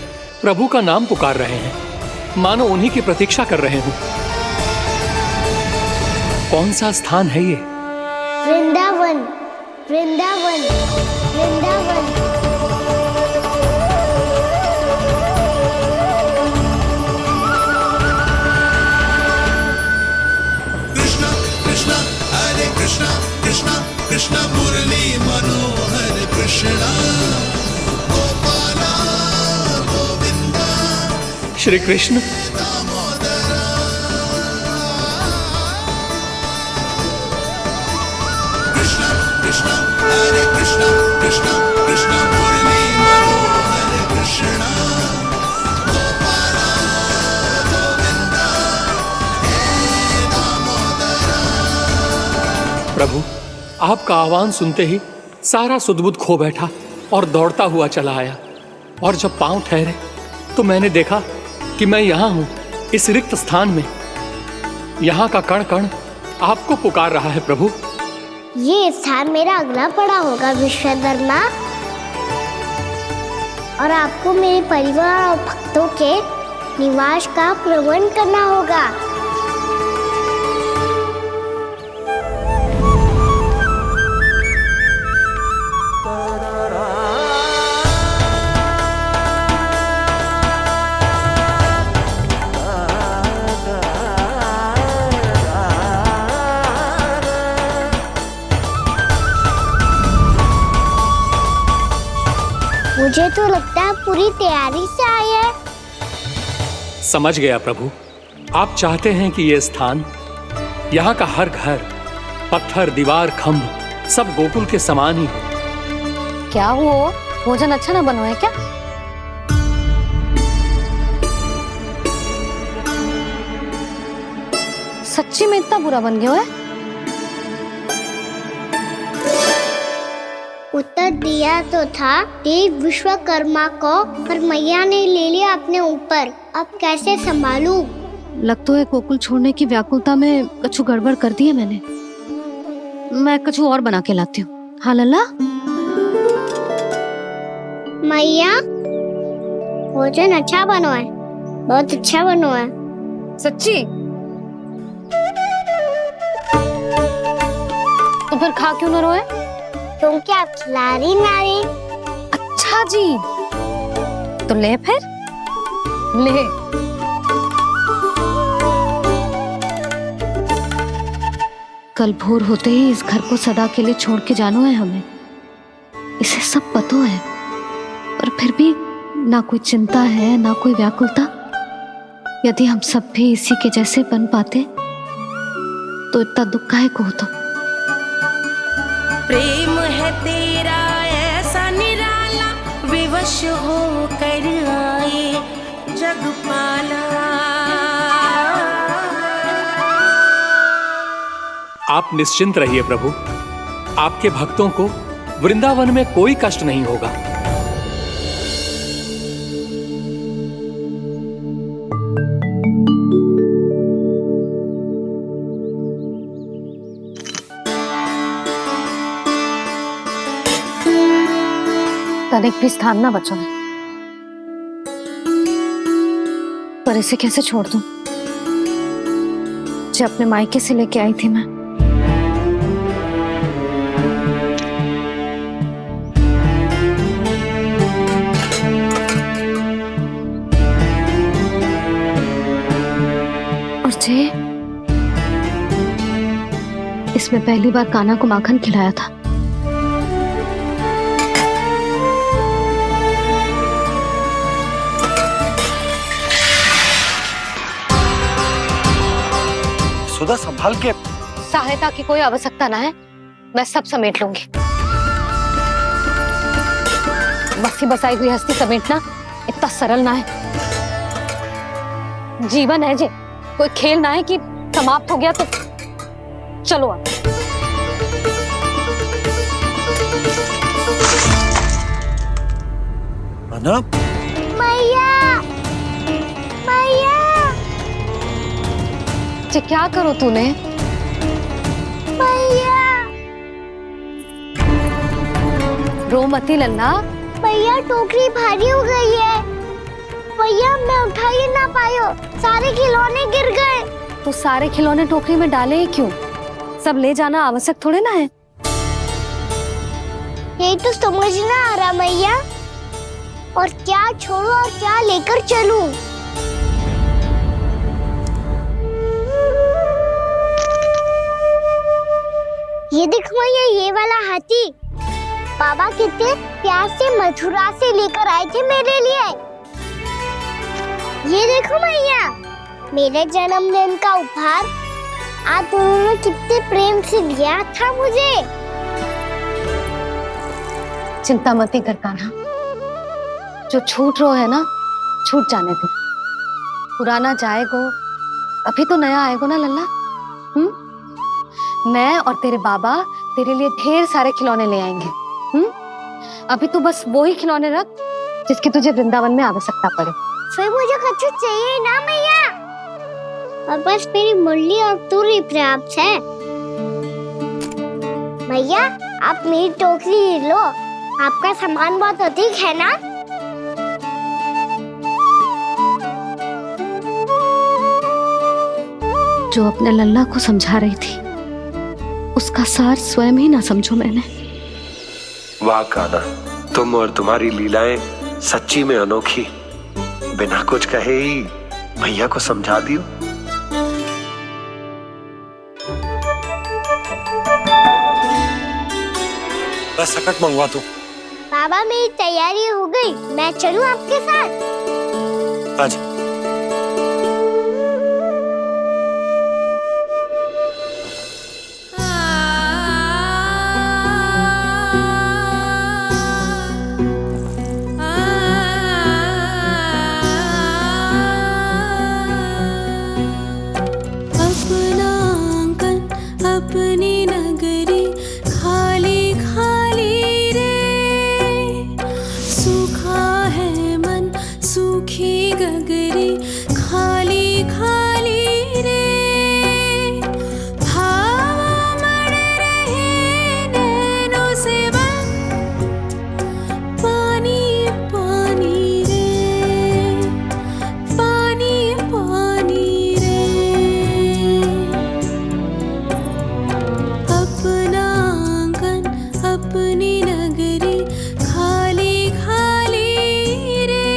प्रभु का नाम पुकार रहे हैं, मानो उन्हीं की प्रतीक्षा कर रहे हो। कौन सा स्थान है ये? वृंदावन वृंदावन वृंदावन। कृष्णा कृष्णा हरे कृष्णा कृष्णा कृष्णा मुरली मनोहर कृष्णा गोपाला गोविंदा श्री कृष्ण। कृष्णा कृष्णा हरे कृष्णा कृष्णा कृष्णा मुरली मनोहर कृष्णा गोपाला गोविंदा हे दामोदरा। प्रभु, आपका आह्वान सुनते ही सारा सुध-बुध खो बैठा और दौड़ता हुआ चला आया। और जब पांव ठहरे तो मैंने देखा कि मैं यहाँ हूँ, इस रिक्त स्थान में। यहाँ का कण कण आपको पुकार रहा है प्रभु। ये स्थान मेरा अगला पड़ा होगा विश्वकर्मा, और आपको मेरे परिवार और भक्तों के निवास का प्रबंध करना होगा। मुझे तो लगता है पूरी तैयारी से आए हैं। समझ गया प्रभु, आप चाहते हैं कि ये स्थान, यहाँ का हर घर, पत्थर, दीवार, खम्भ सब गोकुल के समान ही हो। क्या हुआ? भोजन अच्छा ना बना है क्या? सच्ची में इतना बुरा बन गया है? उत्तर दिया तो था देव विश्वकर्मा को, पर मैया ने ले लिया अपने ऊपर। अब कैसे संभालूं? लग तो है गोकुल छोड़ने की व्याकुलता में कछु गड़बड़ कर दी है मैंने। मैं कछु और बना के लाती हूँ। हाँ लल्ला? मैया, भोजन अच्छा बनो है, बहुत अच्छा बनो है। सच्ची? तो फिर खा क्यों न रोए? तुम क्या खिलाड़ी नारी? अच्छा जी, तो ले फिर ले। कल भोर होते ही इस घर को सदा के लिए छोड़ के जाना है हमें। इसे सब पता है, पर फिर भी ना कोई चिंता है ना कोई व्याकुलता। यदि हम सब भी इसी के जैसे बन पाते तो इतना दुख काहे को होता। प्रेम है तेरा ऐसा निराला, विवश हो कर आए जगपाला। आप निश्चिंत रहिए प्रभु, आपके भक्तों को वृंदावन में कोई कष्ट नहीं होगा। तनिक भी स्थान ना बचा है, पर इसे कैसे छोड़ दूं? जो अपने मायके से लेके आई थी मैं। और जे इसमें पहली बार कान्हा को माखन खिलाया था। सुधा संभाल के। सहायता की कोई आवश्यकता ना है, मैं सब समेट लूंगी। बसी बसाई गृहस्थी समेटना इतना सरल ना है। जीवन है जे, कोई खेल ना है कि समाप्त हो गया तो चलो आप। माना, मैया, मैया। जे क्या करो तूने? मैया, रो मती लल्ला। भैया टोकरी भारी हो गई है। भैया मैं उठा ही ना पायो, सारे खिलौने गिर गए। तो सारे खिलौने टोकरी में डाले ही क्यों? सब ले जाना आवश्यक थोड़े ना है। यही तो समझ ना आ रहा मैया, और क्या छोड़ू और क्या लेकर चलूं? ये देखो मैया, ये वाला हाथी बाबा कितने प्यार से मथुरा से लेकर आए थे मेरे लिए। ये देखो मैया, मेरे जन्मदिन का उपहार आप दोनों ने कितने प्रेम से दिया था मुझे। चिंता मती कर कान्हा, जो छूट रो है ना, छूट जाने दे। पुराना जाएगो, अभी तो नया आएगो ना लल्ला। मैं और तेरे बाबा तेरे लिए ढेर सारे खिलौने ले आएंगे। अभी तू बस वो ही खिलौने रख जिसकी तुझे वृंदावन में आवश्यकता पड़े। फिर मुझे कुछ चाहिए ना मैया, और बस मेरी मुरली और तू ही पर्याप्त है। मैया आप मेरी टोकरी लो, आपका सामान बहुत अधिक है ना। जो अपने लल्ला को समझा रही थी, उसका सार स्वयं ही ना समझो मैंने। वाह कान्हा, तुम और तुम्हारी लीलाएं सच्ची में अनोखी। बिना कुछ कहे ही भैया को समझा दियो। बस सकट मंगवा दो। बाबा मेरी तैयारी हो गई, मैं चलूं आपके साथ? आजा। अपनी नगरी खाली खाली रे, सूखा है मन सूखी गगरी खाली खाली रे, भाव मर रहे नैनों से बन पानी पानी रे, पानी पानी रे। अपना आंगन अपनी नगरी खाली खाली रे।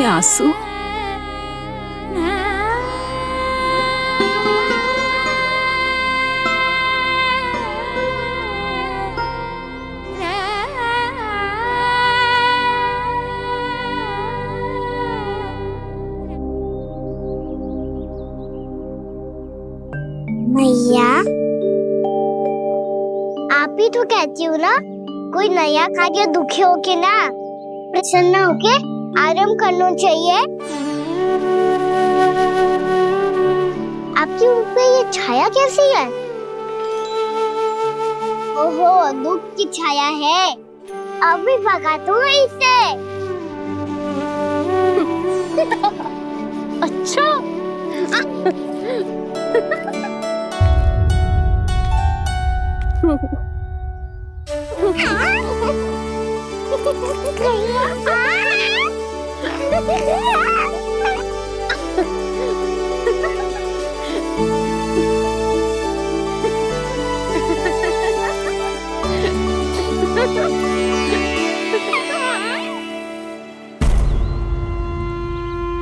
आंसू। मैया, आप ही तो कहती हो ना, कोई नया कार्य दुखी होके ना प्रसन्न होके आराम करना चाहिए। आपकी मुख पे ये छाया कैसी है? ओहो, दुख की छाया है। अभी भगा दो इसे। अच्छा।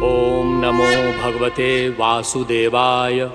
ओम नमो भगवते वासुदेवाय।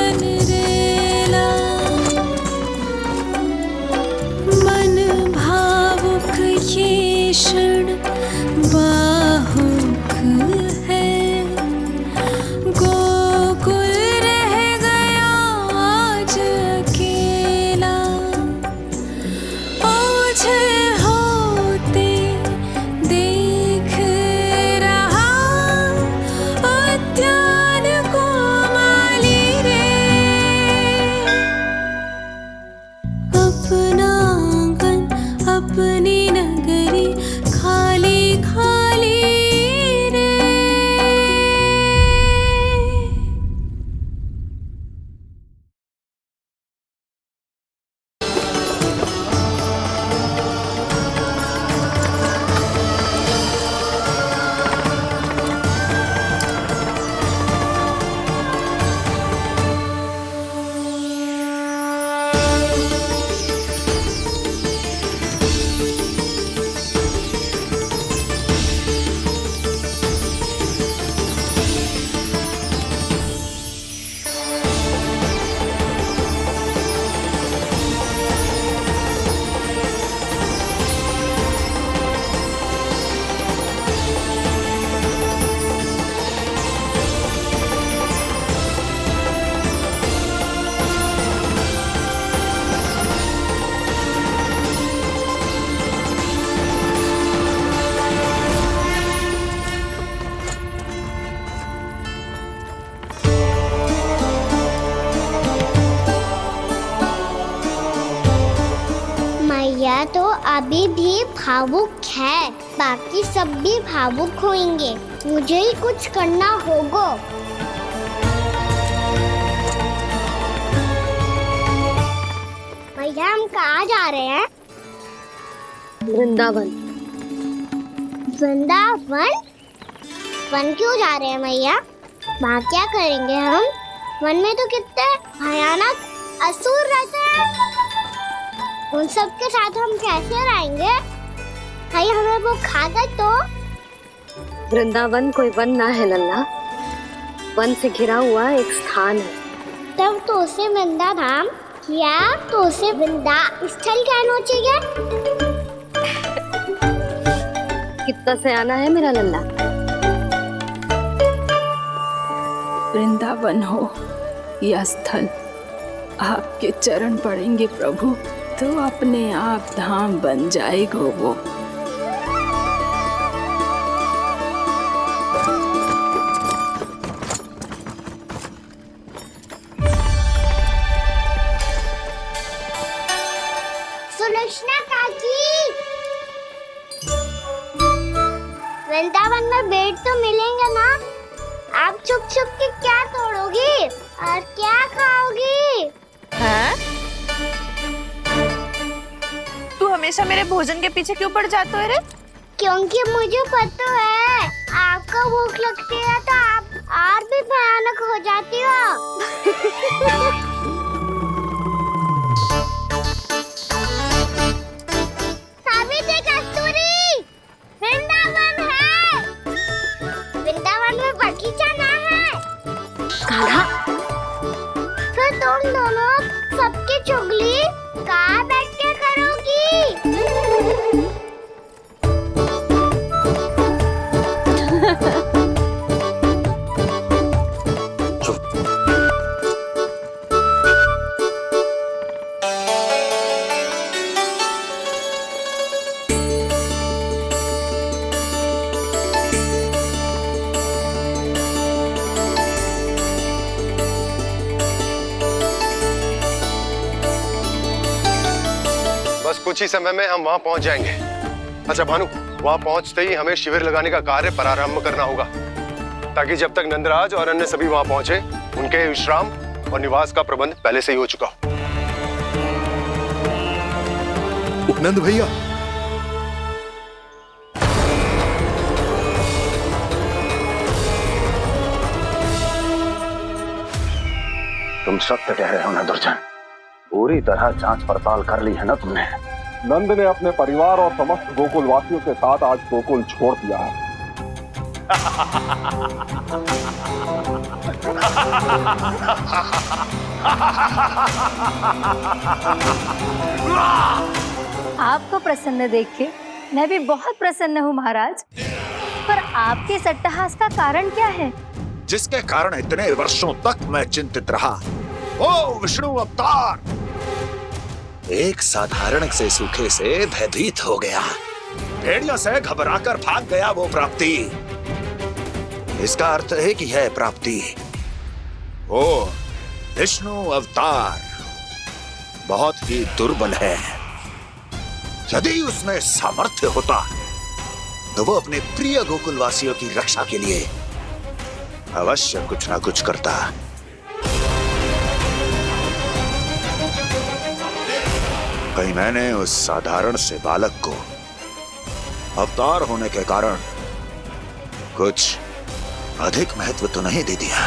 मन रेला मन भावुक ये क्षण बाहुक है गोकुल रह गया आज अकेला ओझल होते देख रहा उद्यान को माली रे अपना आंगन अपनी नगरी खाली खाली रे। मैया तो अभी भी भावुक है, बाकी सब भी भावुक होंगे। मुझे ही कुछ करना होगा। मैया हम कहाँ जा रहे हैं? वृंदावन। वृंदावन? वन क्यों जा रहे हैं मैया? वहाँ क्या करेंगे हम? वन में तो कितने भयानक असुर रहते हैं। उन सब के साथ हम कैसे रहेंगे? कहीं हमें वो खा गए तो? वृंदावन कोई वन ना है लल्ला, वन से घिरा हुआ एक स्थान है। तब तो उसे वृंदा धाम या तो उसे वृंदा स्थल कहना चाहिए। कितना से आना है मेरा लल्ला? वृंदावन हो या स्थल, आपके चरण पड़ेंगे प्रभु तो अपने आप धाम बन जाएगा वो। सुलक्षणा काकी, वृंदावन में बेट तो मिलेंगे ना? आप छुप छुप के क्या तोड़ोगी और क्या खाओगी? हाँ? तू हमेशा मेरे भोजन के पीछे क्यों पड़ जाते हो रे? क्योंकि मुझे पता है आपको भूख लगती है तो आप और भी भयानक हो जाती हो। सावित्री, कस्तूरी, वृंदावन है। वृंदावन में बगीचा ना है। कान्हा, फिर तुम दोनों सबकी चुगली कहाँ बैठ के करोगी? बस कुछ ही समय में हम वहां पहुंच जाएंगे। अच्छा भानु, वहां पहुंचते ही हमें शिविर लगाने का कार्य प्रारंभ करना होगा, ताकि जब तक नंदराज और अन्य सभी वहां पहुंचे उनके विश्राम और निवास का प्रबंध पहले से ही हो चुका हो। उपनंद भैया, तुम सत्य कह रहे हो ना दुर्जन, पूरी तरह जांच पड़ताल कर ली है ना तुमने? नंद ने अपने परिवार और समस्त गोकुल वासियों के साथ आज गोकुल छोड़ दिया है। आपको प्रसन्न देख के मैं भी बहुत प्रसन्न हूँ महाराज। पर आपके सट्टाहास का कारण क्या है? जिसके कारण इतने वर्षों तक मैं चिंतित रहा। ओ विष्णु अवतार! एक साधारण से सूखे से भयभीत हो गया, भेड़ियों से घबराकर भाग गया वो प्राप्ति। इसका अर्थ है कि यह प्राप्ति ओ विष्णु अवतार बहुत ही दुर्बल है। यदि उसमें सामर्थ्य होता तो वो अपने प्रिय गोकुलवासियों की रक्षा के लिए अवश्य कुछ ना कुछ करता। कहीं मैंने उस साधारण से बालक को अवतार होने के कारण कुछ अधिक महत्व तो नहीं दे दिया।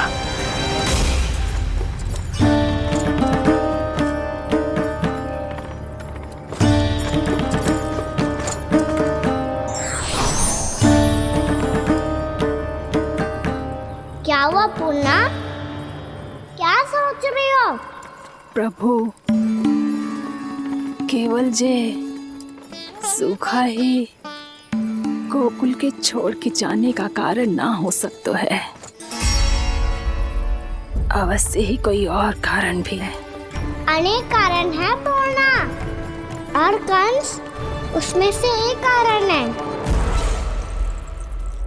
क्या हुआ पूर्णा? क्या सोच रही हो? प्रभु, केवल जे सूखा ही गोकुल के छोड़ के जाने का कारण ना हो सकता है। अवश्य ही कोई और कारण भी है। अनेक कारण है पूर्णा, और कंस उसमें से एक कारण है।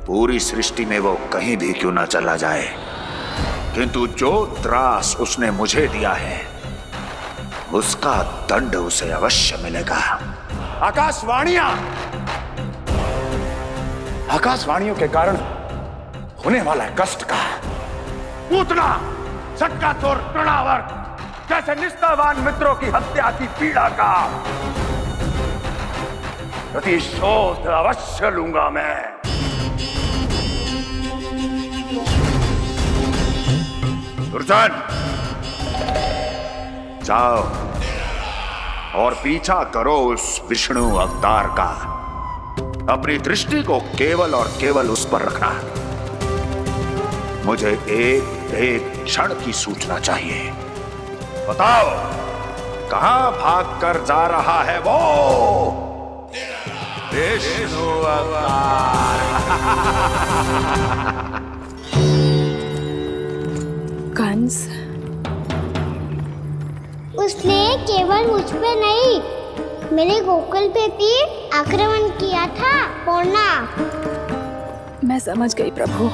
पूरी सृष्टि में वो कहीं भी क्यों ना चला जाए, किंतु जो त्रास उसने मुझे दिया है उसका दंड उसे अवश्य मिलेगा। आकाशवाणियों के कारण होने वाला कष्ट का पूतना सटकासुर तृणावर्त जैसे निष्ठावान मित्रों की हत्या की पीड़ा का प्रतिशोध अवश्य लूंगा मैं। दुर्जन, जाओ और पीछा करो उस विष्णु अवतार का। अपनी दृष्टि को केवल और केवल उस पर रखना। मुझे एक क्षण की सूचना चाहिए। बताओ, कहां भाग कर जा रहा है वो विष्णु अवतार? कंस, उसने केवल मुझ पे नहीं, मेरे गोकुल पे भी आक्रमण किया था पूर्णा। मैं समझ गई प्रभु।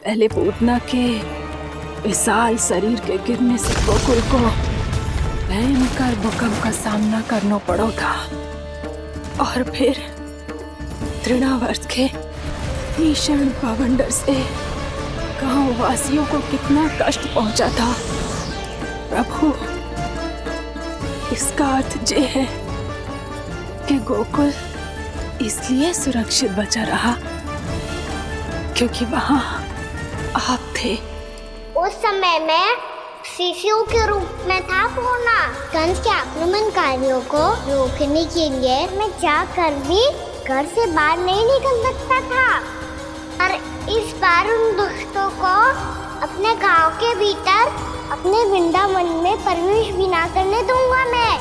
पहले पूतना के विशाल शरीर के गिरने से गोकुल को भयंकर भूकंप का सामना करना पड़ा था, और फिर तृणावर्त के भीषण पावंडर से गांव वासियों को कितना कष्ट पहुंचा था। प्रभु, इसका अर्थ ये है कि गोकुल इसलिए सुरक्षित बचा रहा क्योंकि वहां आप थे। उस समय मैं शिशु के रूप में था पूर्णा। कंस के आक्रमणकारियों को रोकने के लिए मैं जाकर भी घर से बाहर नहीं निकल सकता था, और इस बार उन दुष्टों को अपने गांव के भीतर अपने वृंदावन में प्रवेश भी ना करने दूंगा मैं।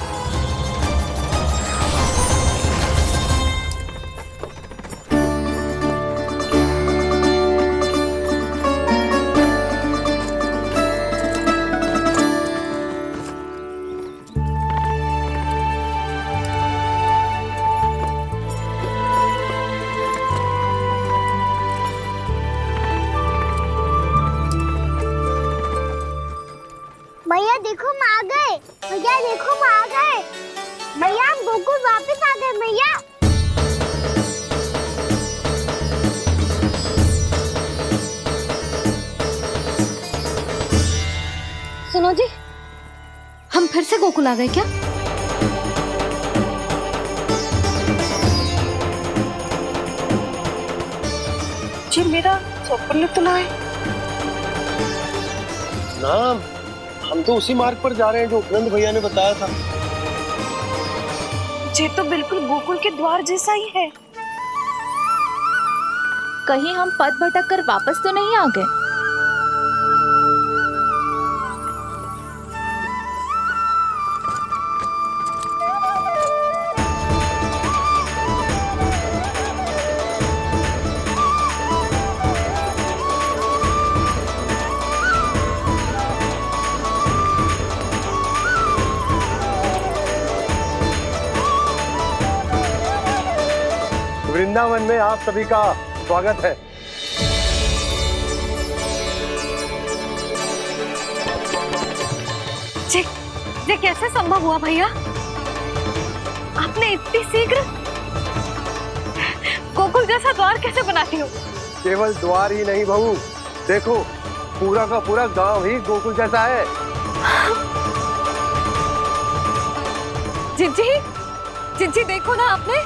भैया देखो हम आ गए, भैया देखो हम आ गए, भैया हम गोकुल वापस आ गए भैया। सुनो जी, हम फिर से गोकुल आ गए क्या? जी मेरा स्वप्न तो ना है। ना, हम तो उसी मार्ग पर जा रहे हैं जो उपनंद भैया ने बताया था। ये तो बिल्कुल गोकुल के द्वार जैसा ही है। कहीं हम पथ भटक कर वापस तो नहीं आ गए? वृंदावन में आप सभी का स्वागत है। ये कैसे संभव हुआ भैया? आपने इतनी शीघ्र गोकुल जैसा द्वार कैसे बना दिया? केवल द्वार ही नहीं बहू, देखो पूरा का पूरा गांव ही गोकुल जैसा है। जिज्जी देखो ना आपने।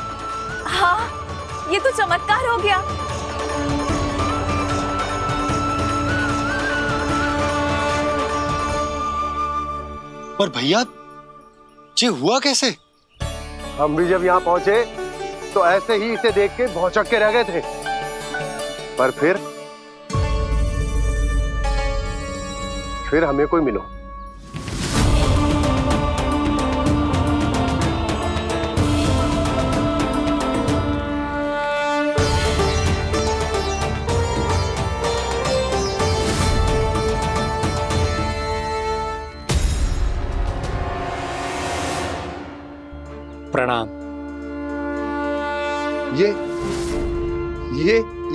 हाँ, ये तो चमत्कार हो गया। पर भैया ये हुआ कैसे? हम भी जब यहाँ पहुंचे तो ऐसे ही इसे देख के भौचक के रह गए थे, पर फिर हमें कोई मिलो। प्रणाम।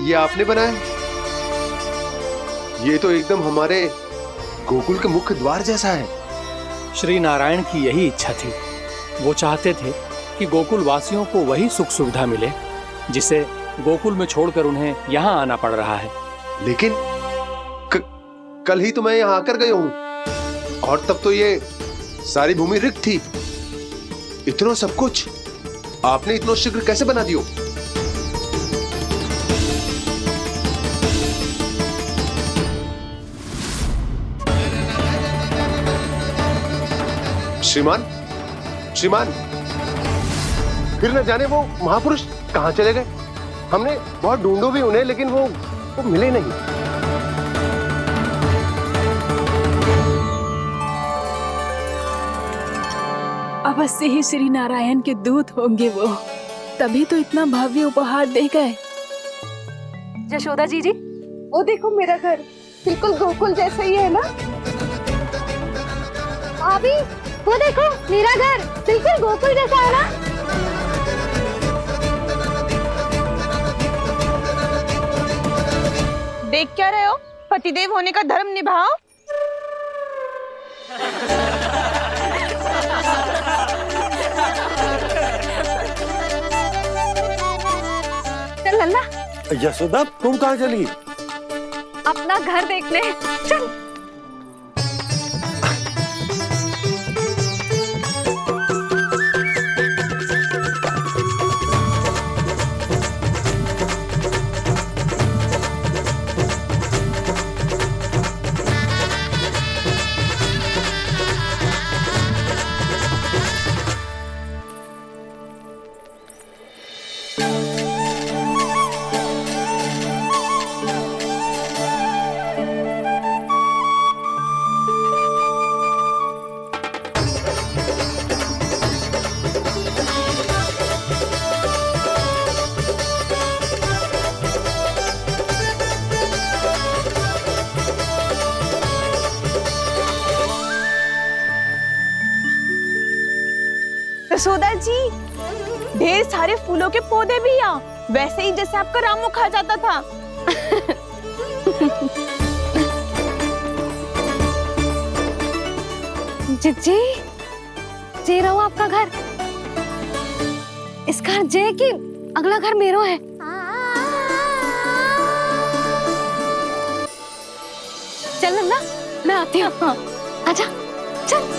ये आपने बनाया? ये तो एकदम हमारे गोकुल के मुख्य द्वार जैसा है। श्री नारायण की यही इच्छा थी। वो चाहते थे कि गोकुल वासियों को वही सुख सुविधा मिले जिसे गोकुल में छोड़कर उन्हें यहाँ आना पड़ रहा है। लेकिन कल ही तो मैं यहाँ आकर गया हूँ और तब तो ये सारी भूमि रिक्त थी। इतना सब कुछ आपने इतना शीघ्र कैसे बना दियो? श्रीमान, फिर न जाने वो महापुरुष कहां चले गए। हमने बहुत ढूंढो भी उन्हें, लेकिन वो मिले नहीं। अवश्य ही श्री नारायण के दूत होंगे वो, तभी तो इतना भव्य उपहार दे गए। यशोदा जी, वो देखो मेरा घर बिल्कुल गोकुल जैसा ही है ना। भाभी वो देखो मेरा घर बिल्कुल गोकुल जैसा है ना। देख क्या रहे हो? पतिदेव होने का धर्म निभाओ। चल लल्ला, यशोदा तुम कहाँ चली? अपना घर देखने चल। यशोदा जी, ढेर सारे फूलों के पौधे भी यहाँ, वैसे ही जैसे आपका रामू खा जाता था। जिज्जी, जे रहो आपका घर। इस घर जे कि अगला घर मेरो है। चल नन्ना, मैं आती हूँ। आजा, चल।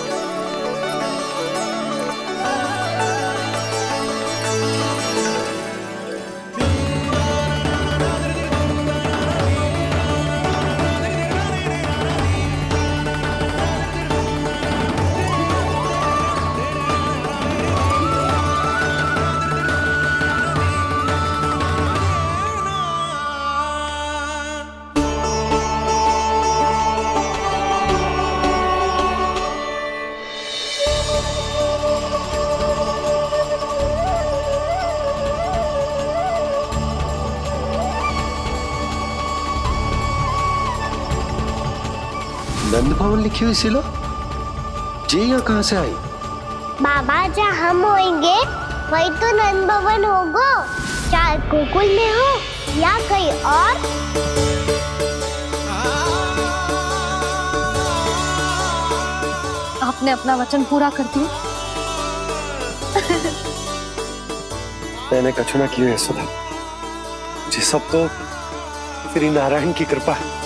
वृंदावन लिखी हुई सिलो जी यहाँ कहाँ से आई? बाबा जहाँ हम होंगे वही तो नंद भवन होगा, चाहे गोकुल में हो या कहीं और। आपने अपना वचन पूरा कर दिया। मैंने कछु ना किया यशोदा, जी सब तो श्री नारायण की कृपा है।